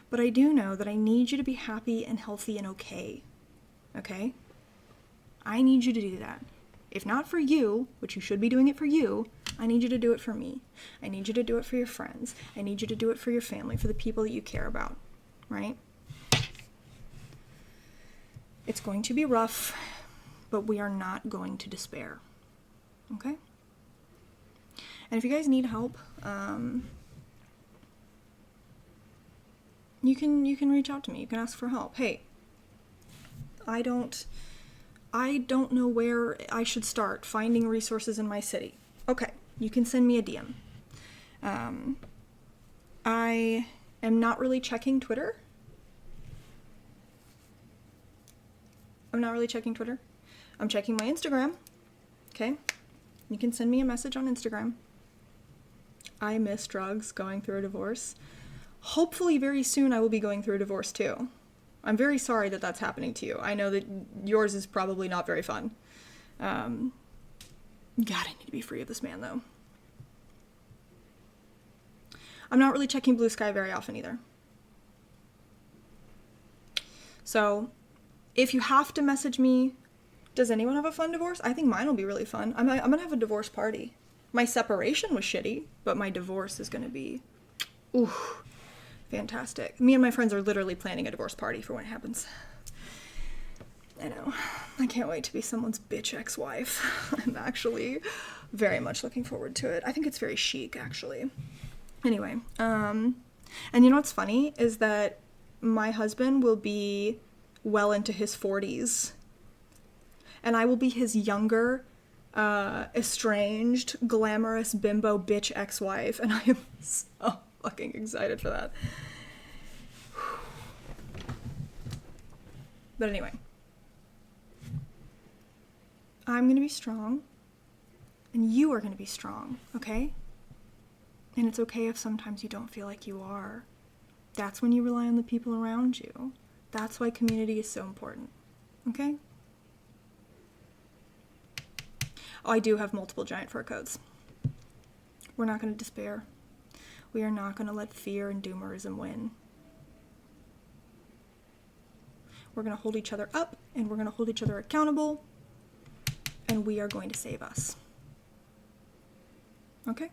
But I do know that I need you to be happy and healthy and okay. Okay? I need you to do that. If not for you, which you should be doing it for you, I need you to do it for me. I need you to do it for your friends. I need you to do it for your family, for the people that you care about. Right? It's going to be rough, but we are not going to despair. Okay? And if you guys need help, you can reach out to me. You can ask for help. Hey, I don't know where I should start finding resources in my city. Okay, you can send me a DM. I am not really checking Twitter. I'm checking my Instagram. Okay? You can send me a message on Instagram. I miss drugs, going through a divorce. Hopefully very soon I will be going through a divorce too. I'm very sorry that that's happening to you. I know that yours is probably not very fun. God, I need to be free of this man though. I'm not really checking Blue Sky very often either. So if you have to message me, does anyone have a fun divorce? I think mine will be really fun. I'm gonna have a divorce party. My separation was shitty, but my divorce is gonna be, ooh, fantastic. Me and my friends are literally planning a divorce party for when it happens. I know. I can't wait to be someone's bitch ex-wife. I'm actually very much looking forward to it. I think it's very chic, actually. Anyway, and you know what's funny is that my husband will be well into his 40s, and I will be his younger, estranged, glamorous bimbo bitch ex-wife, and I am so fucking excited for that. But anyway, I'm gonna be strong, and you are gonna be strong, okay? And it's okay if sometimes you don't feel like you are. That's when you rely on the people around you. That's why community is so important, okay? Oh, I do have multiple giant fur coats. We're not gonna despair. We are not gonna let fear and doomerism win. We're gonna hold each other up, and we're gonna hold each other accountable, and we are going to save us. Okay?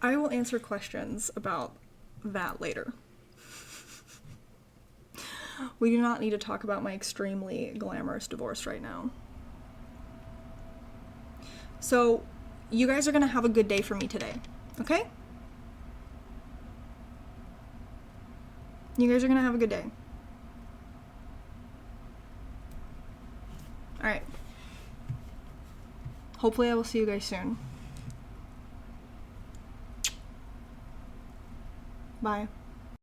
I will answer questions about that later. We do not need to talk about my extremely glamorous divorce right now. So, you guys are gonna have a good day for me today, okay? You guys are gonna have a good day. Alright. Hopefully I will see you guys soon. Bye.